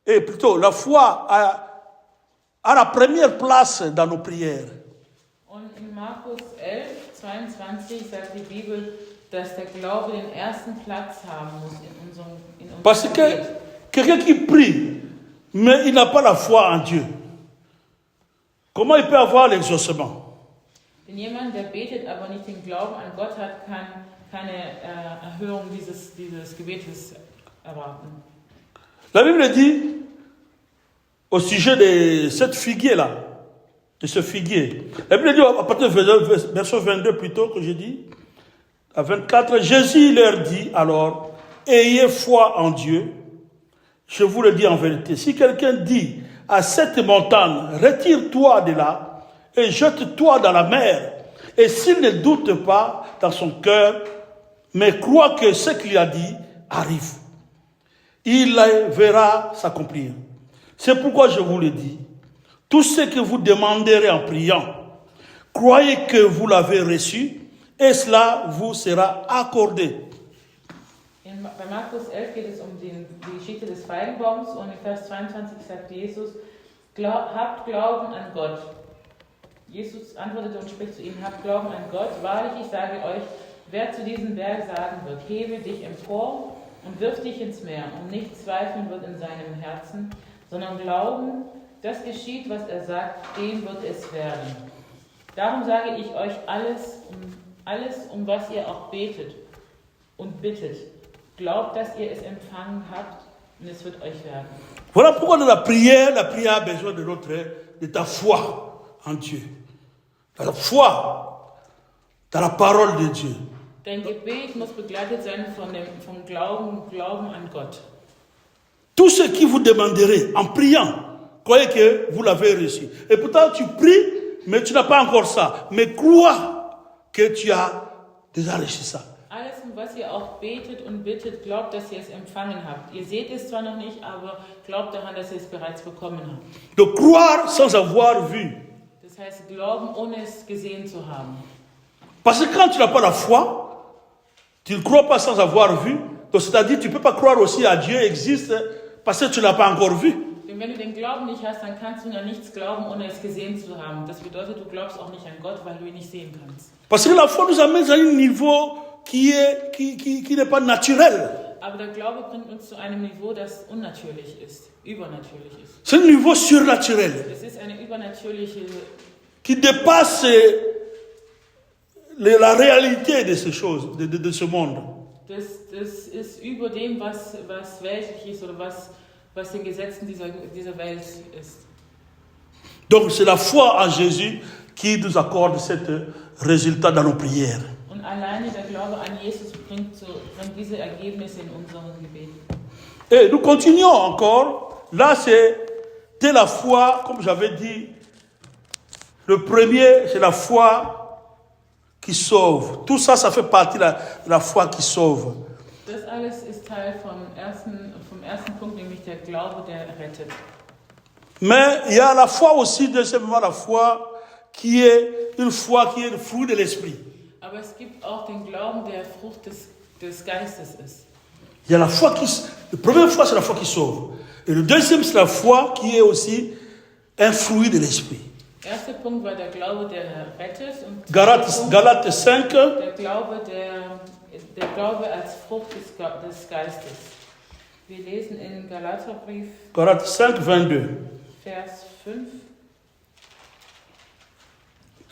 et plutôt la foi a la première place dans nos prières. Und in Markus 11, 22 sagt die Bibel, dass der Glaube den ersten Platz haben muss in unserem Parce que quelqu'un qui prie, mais il n'a pas la foi en Dieu, comment il peut avoir l'exaucement? Denn jemand, der betet, aber nicht den Glauben an Gott hat, kann keine Erhörung dieses Gebetes erwarten. La Bible dit, au sujet de cette figuier-là, de ce figuier, la Bible dit, à partir de verset 22 plutôt, que j'ai dit, à 24, Jésus leur dit alors, ayez foi en Dieu, je vous le dis en vérité. Si quelqu'un dit à cette montagne, retire-toi de là, et jette-toi dans la mer. Et s'il ne doute pas dans son cœur, mais croit que ce qu'il a dit arrive, il verra s'accomplir. C'est pourquoi je vous le dis, tout ce que vous demanderez en priant, croyez que vous l'avez reçu, et cela vous sera accordé. Bei Markus 11 geht es die Geschichte des Feigenbaums und in Vers 22 sagt Jesus, habt Glauben an Gott. Jesus antwortete und spricht zu ihm, habt Glauben an Gott. Wahrlich, ich sage euch, wer zu diesem Berg sagen wird, hebe dich empor und wirf dich ins Meer und nicht zweifeln wird in seinem Herzen, sondern glauben, das geschieht, was er sagt, dem wird es werden. Darum sage ich euch alles, um was ihr auch betet und bittet. Glaubt, dass ihr es empfangen habt und es wird euch werden. Voilà pourquoi dans la prière a besoin de ta foi en Dieu. La foi dans la parole de Dieu. Dein Gebet muss begleitet sein vom Glauben an Gott. Tout ce qui vous demanderez en priant, croyez que vous l'avez reçu. Et pourtant tu pries, mais tu n'as pas encore ça. Mais crois que tu as déjà reçu ça. Alles, was ihr auch betet und bittet, glaubt, dass ihr es empfangen habt. Ihr seht es zwar noch nicht, aber glaubt daran, dass ihr es bereits bekommen habt. De croire sans avoir vu. Das heißt, glauben, ohne es gesehen zu haben. Parce que quand tu n'as pas la foi, tu ne crois pas sans avoir vu. Donc c'est-à-dire tu ne peux pas croire aussi à Dieu existe parce que tu ne l'as pas encore vu. Denn wenn du den Glauben nicht hast, dann kannst du an nichts glauben, ohne es gesehen zu haben. Das bedeutet, du glaubst auch nicht an Gott, weil du ihn nicht sehen kannst. Parce que la foi nous amène à un niveau qui n'est pas naturel. Aber der Glaube bringt uns zu einem Niveau, das unnatürlich ist, übernatürlich ist. C'est un niveau surnaturel Es ist eine übernatürliche, qui dépasse la réalité de ces choses, de ce monde. das ist über dem, was weltlich ist oder was den Gesetzen dieser Welt ist. Donc c'est la foi en Jésus qui nous accorde ce résultat dans nos prières. Und alleine der Glaube an Jesus bringt diese Ergebnisse in unseren Gebeten. Et nous continuons encore. Là, c'était la foi, comme j'avais dit. Le premier, c'est la foi qui sauve. Tout ça, ça fait partie de la foi qui sauve. Das alles ist Teil vom ersten Punkt, nämlich der Glaube, der rettet. Mais il y a la foi aussi, deuxièmement, la foi qui est une foi qui est le fruit de l'esprit. Aber es gibt auch den Glauben, der Frucht des Geistes ist. Il y a la foi la première foi, c'est la foi qui sauve. Et le deuxième, c'est la foi qui est aussi un fruit de l'esprit. Der erste Punkt war der Glaube, der rettet. Und Galates 5. Der Glaube als Frucht des Geistes. Wir lesen in Galaterbrief Galates 5, 22. Vers 5.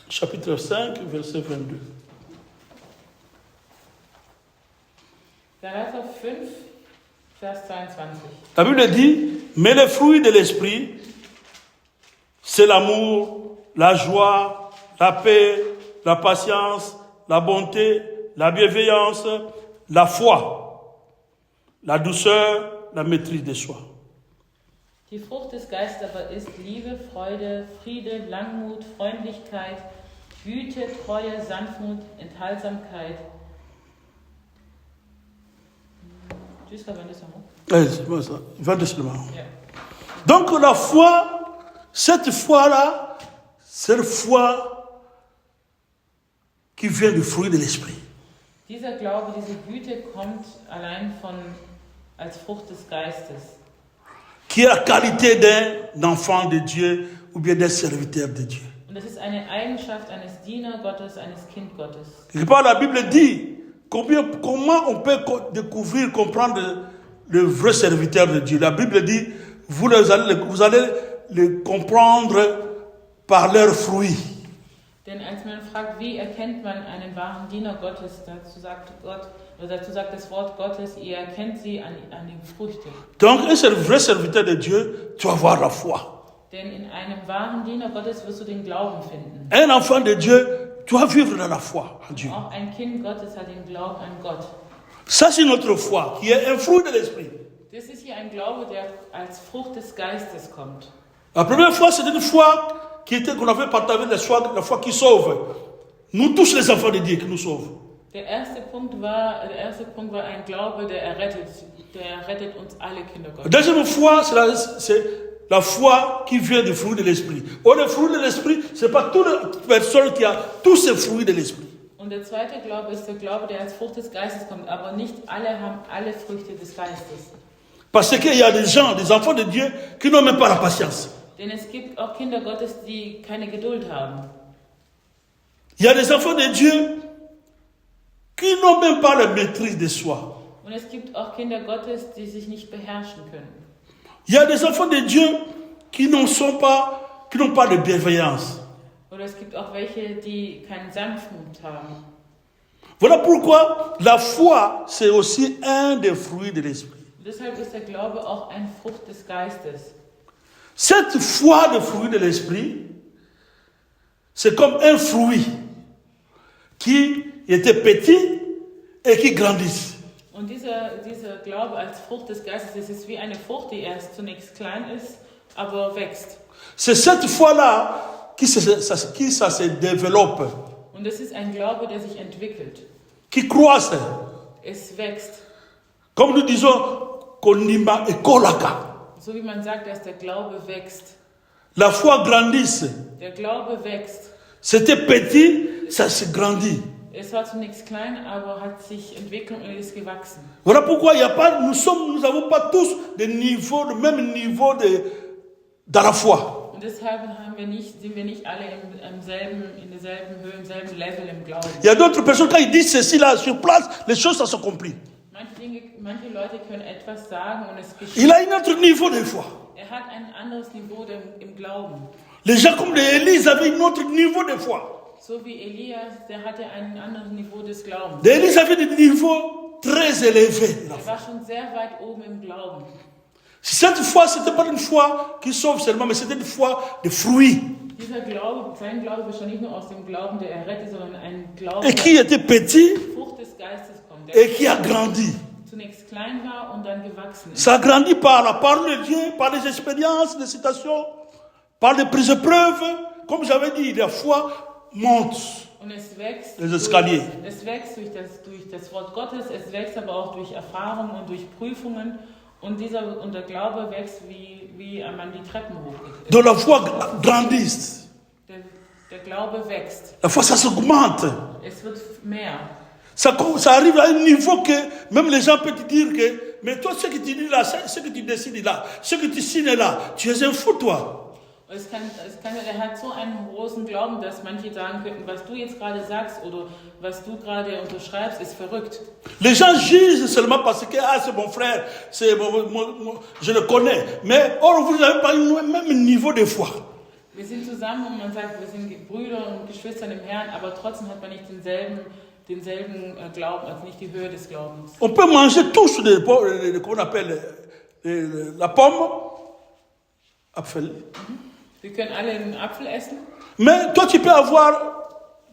Chapitre 5, verset 22. Galater 5, Vers 22. La Bible dit, mais le fruit de l'esprit, c'est l'amour, la joie, la paix, la patience, la bonté, la bienveillance, la foi, la douceur, la maîtrise de soi. Die Frucht des Geistes aber ist Liebe, Freude, Friede, Langmut, Freundlichkeit, Güte, Treue, Sanftmut, Enthaltsamkeit. Jusqu'à 22 ça. 22 seulement. Ja. Donc la foi, cette foi-là, c'est une foi qui vient du fruit de l'esprit. Dieser Glaube, diese Güte kommt allein als Frucht des Geistes. Qui est la qualité d'un enfant de Dieu ou bien d'un serviteur de Dieu. Und das ist eine Eigenschaft eines Diener Gottes, eines Kind Gottes. Quelque part, la Bible dit comment on peut découvrir, comprendre le vrai serviteur de Dieu. La Bible dit, vous allez les comprendre par leurs fruits. Denn als man fragt, wie erkennt man einen wahren Diener Gottes, dazu sagt das Wort Gottes, ihr erkennt sie an den Früchten. Donc, un vrai serviteur de Dieu, tu vas avoir la foi. Denn in einem wahren Diener Gottes wirst du den Glauben finden. Un enfant de Dieu, tu vas vivre dans la foi en Dieu. Auch ein Kind Gottes hat den Glauben an Gott. Ça, c'est notre foi, qui est un fruit de l'esprit. Das ist hier ein Glaube, der als Frucht des Geistes kommt. La première fois, c'était une foi qu'on avait partagée, la foi qui sauve. Nous tous les enfants de Dieu qui nous sauvent. Der erste Punkt war ein Glaube, der rettet uns alle Kinder Gottes. La deuxième foi, c'est la foi qui vient du fruit de l'esprit. Or, le fruit de l'esprit, ce n'est pas toute personne qui a tous ces fruits de l'esprit. Und der zweite Glaube ist der Glaube, der als Frucht des Geistes kommt, aber nicht alle haben alle Früchte des Geistes. Parce qu'il y a des gens, des enfants de Dieu, qui n'ont même pas la patience. Denn es gibt auch Kinder Gottes, die keine Geduld haben. Il y a des enfants de Dieu qui n'ont même pas la maîtrise de soi. Und es gibt auch Kinder Gottes, die sich nicht beherrschen können. Il y a des enfants de Dieu qui n'ont pas de bienveillance. Oder es gibt auch welche, die keinen Sanftmut haben. Voilà pourquoi la foi, c'est aussi un des fruits de l'esprit. deshalb ist der Glaube auch eine Frucht des Geistes. Cette foi de fruit de l'esprit, c'est comme un fruit qui était petit et qui grandit. Und dieser Glaube als Frucht des Geistes, es ist wie eine Frucht, die erst zunächst klein ist, aber wächst. C'est cette foi-là qui ça se développe, Und es ist ein Glaube, der sich entwickelt. qui croît. Es wächst. Comme nous disons, konima et kolaka. So wie man sagt, dass der Glaube wächst. La foi grandit. Der Glaube wächst. C'était petit, ça se grandit. Es war zunächst klein, aber hat sich entwickelt und ist gewachsen. Voilà pourquoi il y a pas, nous n'avons pas tous le même niveau dans la foi. Und deshalb sind wir nicht alle in derselben Höhe, im selben Level im Glauben. Il y a d'autres personnes, quand ils disent ceci là sur place, les choses ça s'accomplit. Manche Leute können etwas sagen und es geschieht. Il a un autre niveau de foi. Hat ein anderes Niveau im Glauben. Les gens comme Élise avaient un autre niveau de foi. So wie Elias, der hatte ein anderes Niveau des Glaubens. Élise avait des niveaux très élevés. Er war schon sehr weit oben im Glauben. Cette foi, ce n'était pas une foi qui sauve seulement, mais c'était une foi de fruits. Dieser Glaube, sein Glaube bestand nicht nur aus dem Glauben, der errettet, sondern ein Glaube, et qui était petit Frucht des Geistes kommt, et qui a grandi. Zunächst klein war und dann gewachsen ist. Ça grandit par la parole de Dieu, par les expériences, les citations, par les prises épreuves. Comme j'avais dit, la foi monte Und es wächst les escaliers. Es wächst durch das Wort Gottes, es wächst aber auch durch Erfahrungen und durch Prüfungen. Und der Glaube wächst, wie man die Treppen hochgeht. Donc la foi grandit. Der Glaube wächst. La foi, ça s'augmente. Es wird mehr. Ça arrive à un niveau que même les gens peuvent te dire que, mais toi, ce que tu dis là, ce que tu décides là, ce que tu signes là, tu es un fou, toi. Er hat so einen großen Glauben, dass manche sagen könnten, was du jetzt gerade sagst oder was du gerade unterschreibst, ist verrückt. Les gens jugent seulement parce que c'est mon frère, je le connais. Mais or, vous n'avez pas le même niveau de foi. Wir sind zusammen und man sagt, wir sind Brüder und Geschwister im Herrn, aber trotzdem hat man nicht denselben Glauben, also nicht die Höhe des Glaubens. On peut manger tous qu'on appelle la pomme, Apfel. Wir können alle einen Apfel essen. Mais toi, tu peux avoir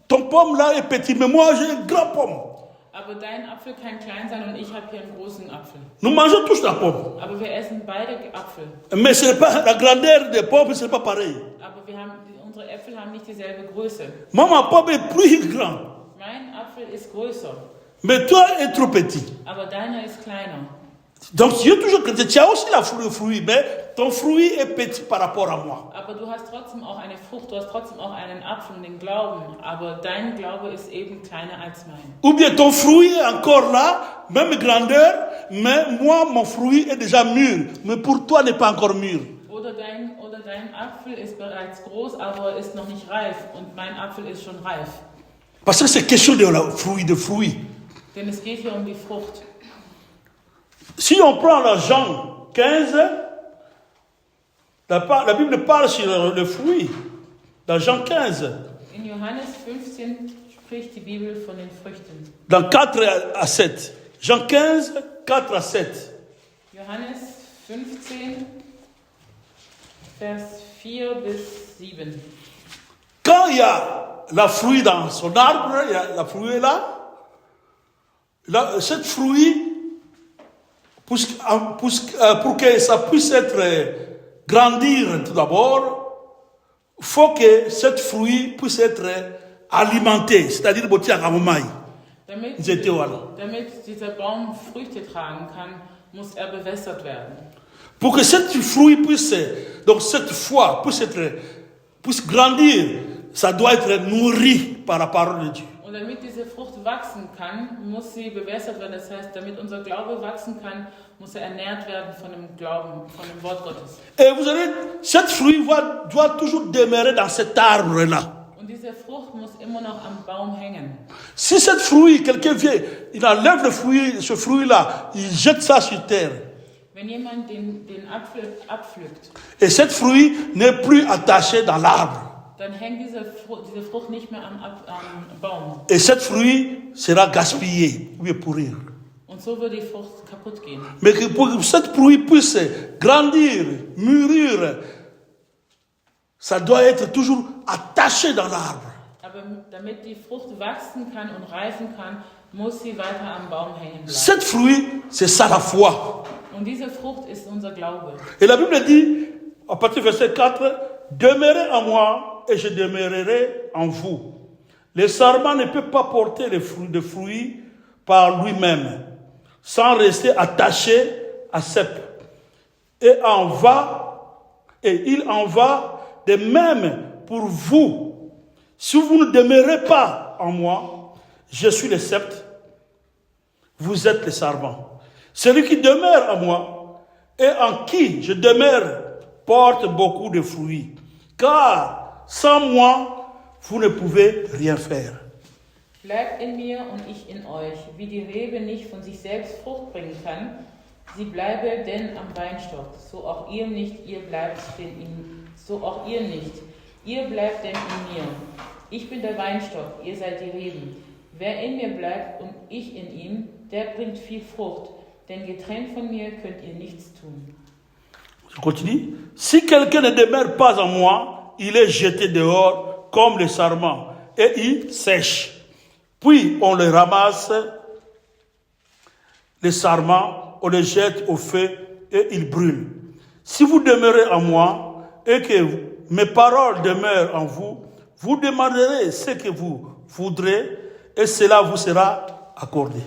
ton pomme là est petit, mais moi j'ai une grande pomme. Aber dein Apfel kann klein sein und ich habe hier einen großen Apfel. Nous mangeons tous la pomme. Aber wir essen beide Apfel. Mais ce n'est pas la grandeur des pommes, c'est pas pareil. Aber unsere Äpfel haben nicht dieselbe Größe. Moi, ma pomme est plus grande. Mein Apfel ist größer. Mais toi, est trop petit. Aber deiner ist kleiner. Donc, tu es toujours chrétien. Tu as aussi le fruit, mais ton fruit est petit par rapport à moi. Aber du hast trotzdem auch eine Frucht, du hast trotzdem auch einen Apfel und den Glauben. Aber dein Glaube ist eben kleiner als mein. Ou bien ton fruit est encore là, même grandeur, mais moi, mon fruit est déjà mûr. Mais pour toi, n'est pas encore mûr. Oder dein Apfel ist bereits groß, aber ist noch nicht reif. Und mein Apfel ist schon reif. Parce que c'est question de fruit. Denn es geht hier um die Frucht. Si on prend la Jean 15, la Bible parle sur le fruit. Dans Jean 15. In Johannes 15 spricht die Bibel von den Früchten. Dans 4 à 7. Jean 15, 4 à 7. Johannes 15, Vers 4 bis 7. Quand il y a la fruit dans son arbre, il y a la fruit est là. Cette fruit, pour que ça puisse grandir tout d'abord, il faut que cette fruit puisse être alimenté, c'est-à-dire botti à gamomai. Damit dieser Baum Früchte tragen kann, muss bewässert werden. Pour que cette fruit puisse, donc cette foi puisse grandir, ça doit être nourri par la parole de Dieu. Und damit diese Frucht wachsen kann, muss sie bewässert werden. Das heißt, damit unser Glaube wachsen kann, muss er ernährt werden von dem Glauben, von dem Wort Gottes. Et vous savez, cette fruit doit toujours demeurer dans cet arbre-là. Und diese Frucht muss immer noch am Baum hängen. Si cette fruit, quelqu'un vient, il enlève le fruit, ce fruit-là, il jette ça sur terre. Wenn jemand den Apfel abpflückt, et cette fruit n'est plus attaché dans l'arbre. Dann hängt diese Frucht nicht mehr am Baum. Et cette fruit sera gaspillée, ou bien pourrir. Und Und so wird die Frucht kaputt gehen. Mais que pour que cette fruit puisse grandir, mûrir, ça doit être toujours attaché dans l'arbre. Aber damit die Frucht wachsen kann und reifen kann, muss sie weiter am Baum hängen bleiben. Cette fruit, c'est ça la foi. Und diese Frucht ist unser Glaube. Et la Bible dit, à partir du verset 4, demeurez en moi et je demeurerai en vous. Le sarment ne peut pas porter de fruits par lui-même, sans rester attaché à cep. Et il en va de même pour vous. Si vous ne demeurez pas en moi, je suis le sceptre, vous êtes le sarment. Celui qui demeure en moi et en qui je demeure porte beaucoup de fruits. Car sans moi, vous ne pouvez rien faire. Bleibt in mir und ich in euch. Wie die Rebe nicht von sich selbst Frucht bringen kann, sie bleibe denn am Weinstock, so auch ihr nicht, so auch ihr nicht. Ihr bleibt denn in mir. Ich bin der Weinstock, ihr seid die Reben. Wer in mir bleibt und ich in ihm, der bringt viel Frucht, denn getrennt von mir könnt ihr nichts tun. Je continue. Si quelqu'un ne demeure pas en moi, il est jeté dehors comme le sarment et il sèche. Puis on le ramasse, le sarment, on le jette au feu et il brûle. Si vous demeurez en moi et que mes paroles demeurent en vous, vous demanderez ce que vous voudrez et cela vous sera accordé.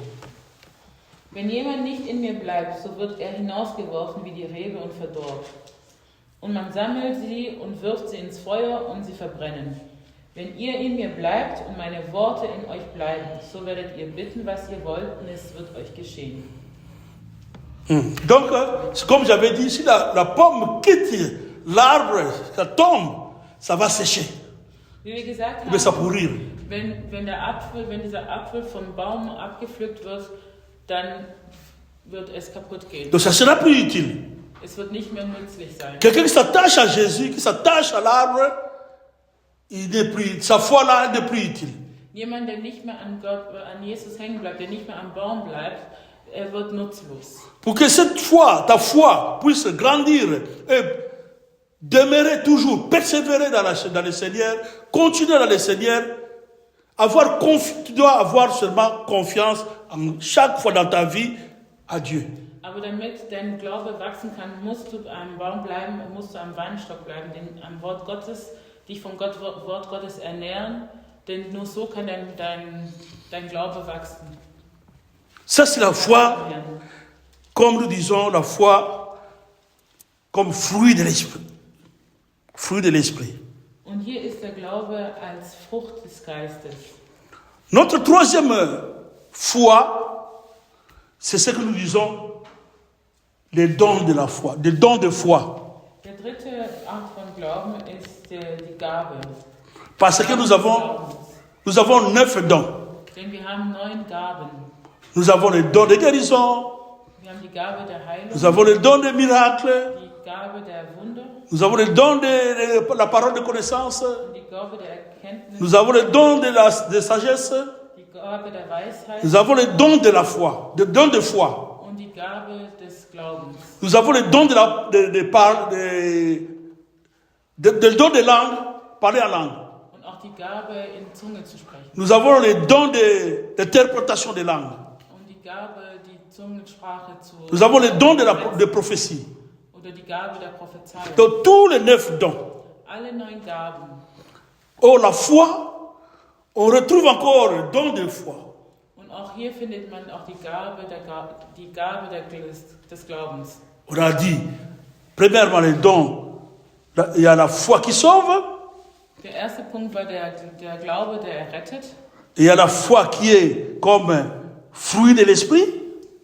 Wenn jemand nicht in mir bleibt, so wird er hinausgeworfen wie die Rebe und verdorrt. Und man sammelt sie und wirft sie ins Feuer und sie verbrennen. Wenn ihr in mir bleibt und meine Worte in euch bleiben, so werdet ihr bitten, was ihr wollt, und es wird euch geschehen. Donc, comme j'avais dit, si la pomme quitte l'arbre, ça tombe, ça va sécher. Wie wir gesagt Il va ça haben, pourrir. wenn dieser Apfel vom Baum abgepflückt wird, dann wird es kaputt gehen. Donc ça sera plus utile. Es wird nicht mehr nützlich sein. Quelqu'un qui s'attache à Jésus, qui s'attache à l'arbre, sa foi là n'est plus utile. Jemand, der nicht mehr an Gott, an Jesus hängen bleibt, der nicht mehr am Baum bleibt, er wird nutzlos. Pour que cette foi, ta foi, puisse grandir et demeurer toujours, persévérer dans le Seigneur, continuer dans le Seigneur, tu dois avoir seulement confiance en chaque fois dans ta vie à Dieu. Aber damit dein Glaube wachsen kann, musst du am Baum bleiben, musst du am Weinstock bleiben, am Wort Gottes, dich vom Wort Gottes ernähren, denn nur so kann dein Glaube wachsen. Ça c'est la foi, comme nous disons, la foi comme fruit de l'esprit. Fruit de l'esprit. Und hier ist der Glaube als Frucht des Geistes. Notre troisième foi, c'est ce que nous disons, les dons de la foi, des dons de foi. Der dritte Art von Glauben ist die Gabe. Parce que nous avons 9 dons. Denn wir haben 9 Gaben. Nous avons les dons de guérison, Wir haben die Gabe der Heilung, nous avons les dons des miracles, die Gabe der Wunder, nous avons les dons de la parole de connaissance, die Gabe der Erkenntnis, nous avons les dons de sagesse, die Gabe der Weisheit nous avons les dons de la foi, des dons de foi. und die Gabe des Glaubens. Nous avons les dons de dons de langue, parler en langue. Und auch die Gabe, in Zunge zu sprechen. Nous avons les dons d'interprétation des langues. Und die Gabe, die Zungensprache zu... Nous avons les dons de prophétie. Oder die Gabe der Prophezeiung. Donc tous les 9 dons. Alle 9 Gaben. Oh, la foi, on retrouve encore le don de foi. Und auch hier findet man auch die Gabe des Glaubens. On a dit, premièrement, les dons, il y a la foi qui sauve, Der erste Punkt war der Glaube, der errettet. il y a la foi qui est comme fruit de l'esprit,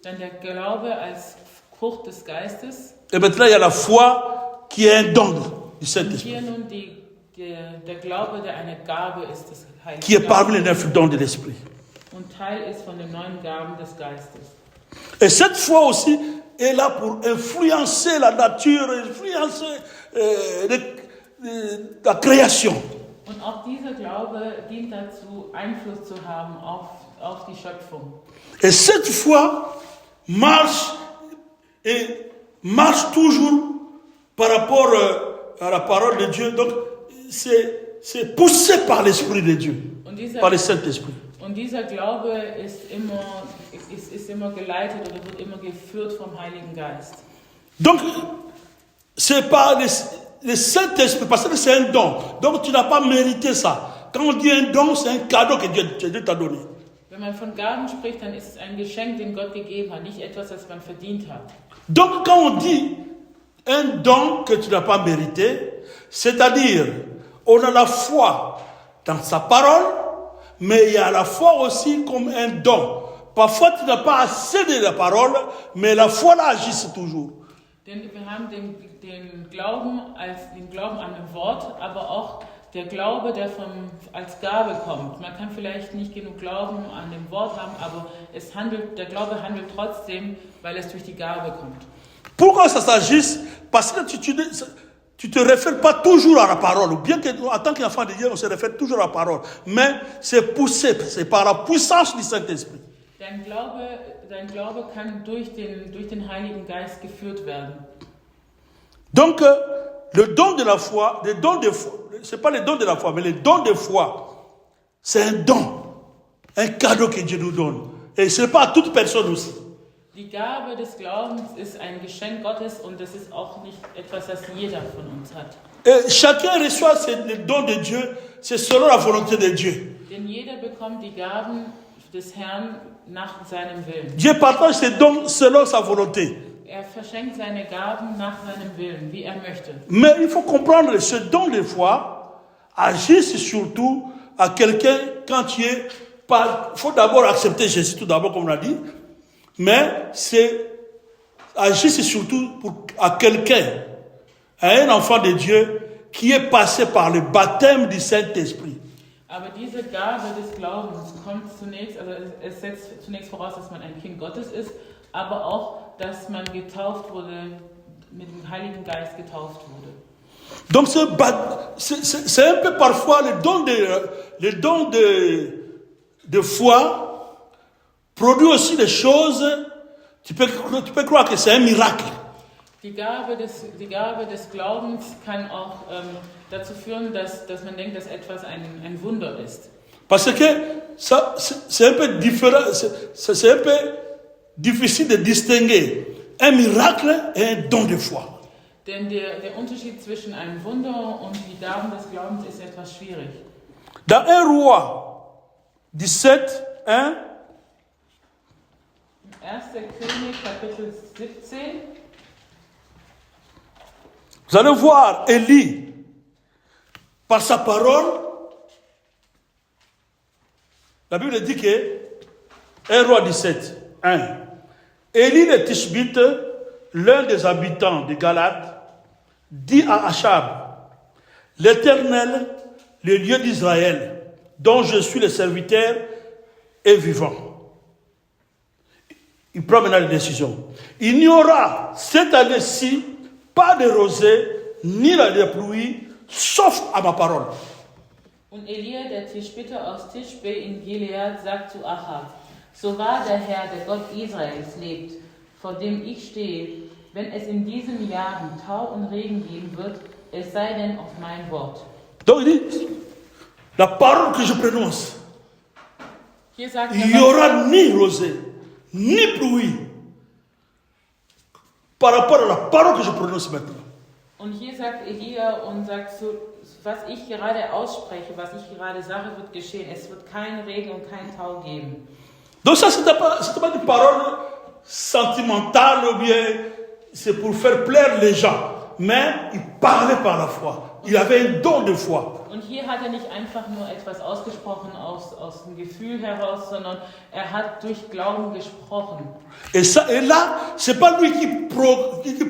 Dann der Glaube als Frucht des Geistes. et maintenant il y a la foi qui est un don du Und Saint-Esprit, hier nun der Glaube, der eine Gabe ist des Heiligen qui est parmi les Geistes 9 dons de l'esprit. und Teil ist von den 9 Gaben des Geistes. Et cette foi aussi est là pour influencer la nature, influencer la création. Und auch dieser Glaube dient dazu, Einfluss zu haben auf die Schöpfung. Et cette foi marche toujours par rapport à la parole de Dieu. Donc, c'est poussé par l'Esprit de Dieu, par le Saint-Esprit. Und dieser Glaube ist immer geleitet oder wird immer geführt vom Heiligen Geist. Donc, c'est pas le Saint-Esprit, parce que c'est un don. Donc, tu n'as pas mérité ça. Quand on dit un don, c'est un cadeau que Dieu t'a donné. Wenn man von Gaben spricht, dann ist es ein Geschenk, den Gott gegeben hat, nicht etwas, das man verdient hat. Donc, quand on dit un don que tu n'as pas mérité, c'est-à-dire, on a la foi dans sa parole, mais il y a la foi aussi comme un don. Parfois, tu n'as pas assez de la parole, mais la foi là agit toujours. Denn wir haben den Glauben an ein Wort, aber auch der Glaube, der als Gabe kommt. Man kann vielleicht nicht genug Glauben an dem Wort haben, aber der Glaube handelt trotzdem, weil es durch die Gabe kommt. Pourquoi ça s'agisse? Parce que tu te réfères pas toujours à la parole. Ou bien qu'en tant qu'enfant de Dieu, on se réfère toujours à la parole. Mais c'est poussé, c'est par la puissance du Saint-Esprit. Dein Glaube kann durch den Heiligen Geist geführt werden. Donc, le don de la foi, c'est pas le don de la foi, mais le don de foi, c'est un don, un cadeau que Dieu nous donne. Et ce n'est pas à toute personne aussi. Die Gabe des Glaubens ist ein Geschenk Gottes und das ist auch nicht etwas, das jeder von uns hat. Et chacun reçoit le don de Dieu, c'est selon la volonté de Dieu. Denn jeder bekommt die Gaben des Herrn nach seinem Willen. Dieu partage ses dons selon sa volonté. Verschenkt seine Gaben nach seinem Willen, wie möchte. Mais il faut comprendre, ce don de foi agit surtout à quelqu'un quand tu es pas. Il faut d'abord accepter Jésus, tout d'abord, comme on l'a dit. Mais agit surtout à quelqu'un, à un enfant de Dieu qui est passé par le baptême du Saint-Esprit. Aber diese Gabe des Glaubens kommt es setzt zunächst voraus, dass man ein Kind Gottes ist, aber auch, dass man getauft wurde, mit dem Heiligen Geist getauft wurde. Donc c'est un peu parfois le don de foi produit aussi des choses, tu peux croire que c'est un miracle. Die Gabe des Glaubens kann auch dazu führen, dass man denkt, dass etwas ein Wunder ist. Parce que c'est un peu différent, c'est un peu difficile de distinguer un miracle et un don de foi. Denn der Unterschied zwischen einem Wunder und die Gaben des Glaubens ist etwas schwierig. Dans 1 Roi 17, 1, 1. König, Kapitel 17. Vous allez voir Élie, par sa parole, la Bible dit que 1 Roi 17, 1. Élie le Tishbite, l'un des habitants de Galate, dit à Achab, l'Éternel, le Dieu d'Israël, dont je suis le serviteur, est vivant. Il prend maintenant la décision. Il n'y aura cette année-ci pas de rosée, ni de pluie, sauf à ma parole. Und Elia, der Tischbiter aus Tischbe in Gilead, sagt zu Achab, so wahr der Herr, der Gott Israels, lebt, vor dem ich stehe, wenn es in diesen Jahren Tau und Regen geben wird, es sei denn auf mein Wort. Donc il dit, la parole que je prononce, Hier sagt il n'y aura ni rosée, ni pluie, par rapport à la parole que je prononce maintenant. Und hier sagt Elia und sagt, so, was ich gerade ausspreche, was ich gerade sage, wird geschehen. Es wird keinen Regen und keinen Tau geben. Donc ça, c'était pas une parole sentimentale ou bien c'est pour faire plaire les gens. Mais il parlait par la foi. Il avait un don de foi. Und hier hat nicht einfach nur etwas ausgesprochen aus dem Gefühl heraus, sondern hat durch Glauben gesprochen. Et là, c'est pas lui qui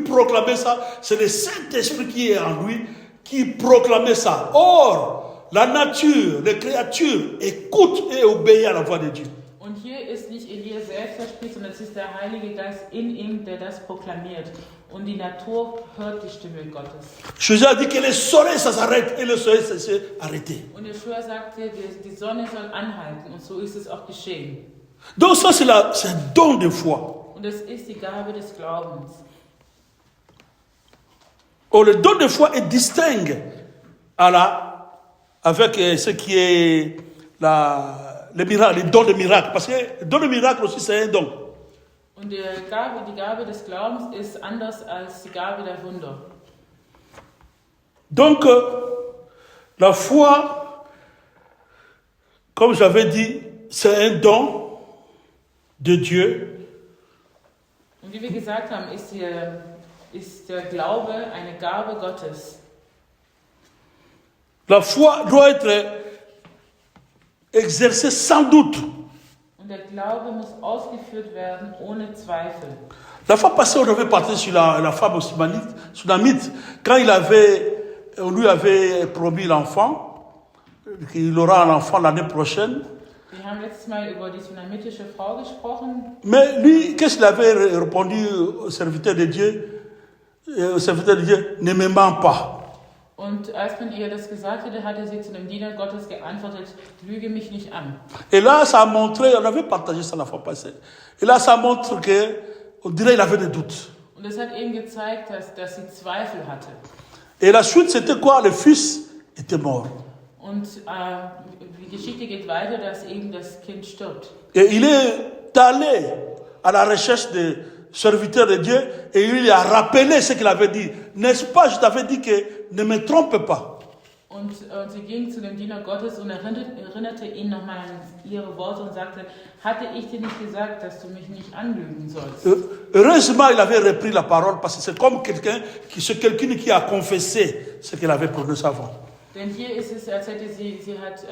proclamait ça, c'est le Saint-Esprit qui est en lui qui proclamait ça. Or, la nature, les créatures écoutent et obéissent à la voix de Dieu. Und hier ist nicht Elia selbst, der spricht, sondern es ist der Heilige Geist in ihm, der das proklamiert. Und die Natur hört die Stimme Gottes. Jésus a dit que le soleil ça s'arrête et le soleil s'est arrêté. Und Yeshua sagte, die Sonne soll anhalten und so ist es auch geschehen. Donc ça c'est un don de foi. Und es ist die Gabe des Glaubens. Oh, le don de foi est distinct avec ce qui est les dons de miracle. Parce que le don de miracle aussi, c'est un don. Und die Gabe des Glaubens ist anders als die Gabe der Wunder. Donc, la foi, comme j'avais dit, c'est un don de Dieu. Und wie wir gesagt haben, ist der Glaube eine Gabe Gottes. La foi doit être exercée sans doute. Und der Glaube muss ausgeführt werden ohne Zweifel. La fois passée, on avait parlé sur la femme sunamite, quand on lui avait promis l'enfant, qu'il aura un enfant l'année prochaine. Wir haben letztes Mal über die sunamitische Frau gesprochen. Mais lui, qu'est-ce qu'il avait répondu au serviteur de Dieu? Au serviteur de Dieu, ne me mens pas. Und als man ihr das gesagt hatte, hatte sie zu dem Diener Gottes geantwortet, lüge mich nicht an. Et là, ça a montré, on avait partagé ça la fois passée. Et là, ça montre que, on dirait qu'il avait des doutes. Und es hat eben gezeigt, dass sie Zweifel hatte. Et la suite, c'était quoi? Le fils était mort. Und die Geschichte geht weiter, dass eben das Kind stirbt. Et il est allé à la recherche des serviteurs de Dieu et il lui a rappelé ce qu'il avait dit. N'est-ce pas, je t'avais dit que ne me trompe pas. Und sie ging zu dem Diener Gottes und erinnerte ihn nochmal an ihre Worte und sagte, hatte ich dir nicht gesagt, dass du mich nicht anlügen sollst? Heureusement, il avait repris la parole parce que c'est comme quelqu'un qui a confessé ce qu'il avait prononcé avant. Denn hier ist es, als hätte sie hat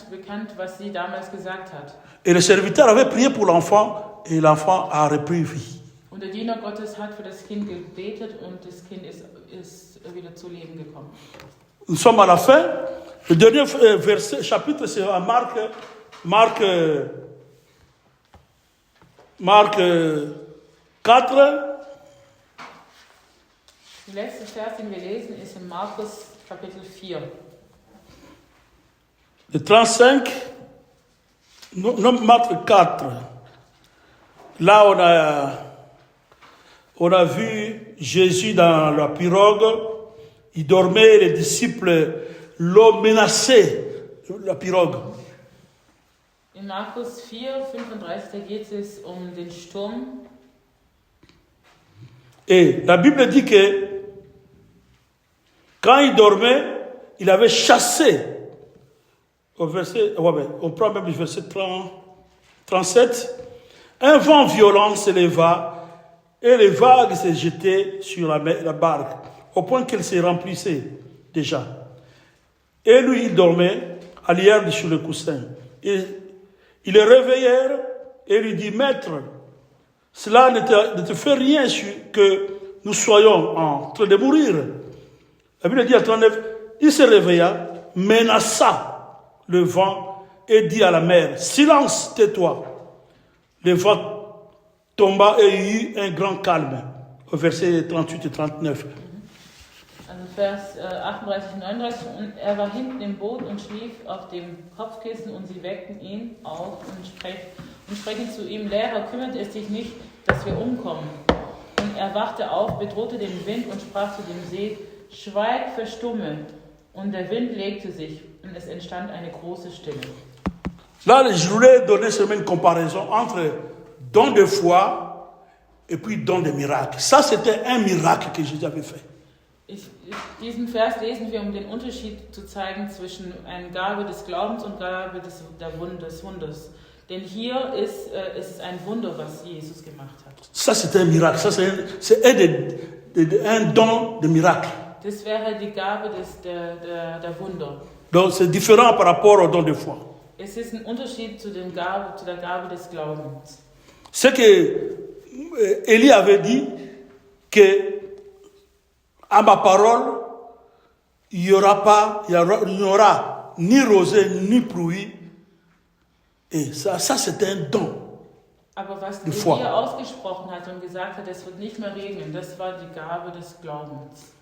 bekannt, was sie damals gesagt hat. Et le serviteur avait prié pour l'enfant et l'enfant a repris vie. Und der Diener Gottes hat für das Kind gebetet und das Kind ist wieder zu Leben gekommen. Nous sommes à la fin. Le dernier chapitre, c'est à Marc 4. Der letzte Vers, den wir lesen, ist in Markus Kapitel 4. Le 35, non, Marc 4. Là, on a vu Jésus dans la pirogue. Il dormait, les disciples l'ont menacé, la pirogue. In Markus 4, 35, da geht es den Sturm. Et la Bible dit que quand il dormait, il avait chassé, on prend même le verset 37, un vent violent s'éleva et les vagues se jetaient sur la barque, au point qu'elle se remplissait déjà. Et lui, il dormait à l'herbe sur le coussin. Et ils le réveillèrent et lui dit, Maître, cela ne te fait rien que nous soyons en train de mourir. La Bible dit à 39, il se réveilla, menaça le vent et dit à la mer, silence, tais-toi. Le vent tomba et il y eut un grand calme. Au verset 38 et 39. Also Vers 38 und 39. Und er war hinten im Boot und schlief auf dem Kopfkissen und sie weckten ihn auf und sprechen zu ihm, Lehrer, kümmert es dich nicht, dass wir umkommen? Und er wachte auf, bedrohte den Wind und sprach zu dem See, schweig, verstumme. Und der Wind legte sich und es entstand eine große Stille. Là, je voulais donner seulement une comparaison entre don de foi et puis don de miracle. Ça, c'était un miracle que Jésus avait fait. Diesen Vers lesen wir, um den Unterschied zu zeigen zwischen einer Gabe des Glaubens und Gabe des Wunders. Denn hier ist es ein Wunder, was Jesus gemacht hat. Ça, c'est un miracle. Ça, c'est un don de miracle. Das wäre die Gabe der Wunder. Donc, c'est différent par rapport au don de foi. Es ist ein Unterschied zu der Gabe des Glaubens. Ce que Élie avait dit, que à ma parole, il n'y aura ni rosée ni pluie. Et ça c'est un don. Aber was Elia ausgesprochen hat und gesagt hat, es wird nicht mehr regnen, das war die Gabe des Glaubens.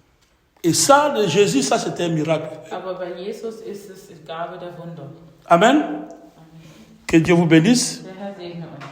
Et ça, de Jésus, ça c'était un miracle. Aber bei Jesus ist es die Gabe der Wunder. Amen. Que Dieu vous bénisse. Der Herr segne euch.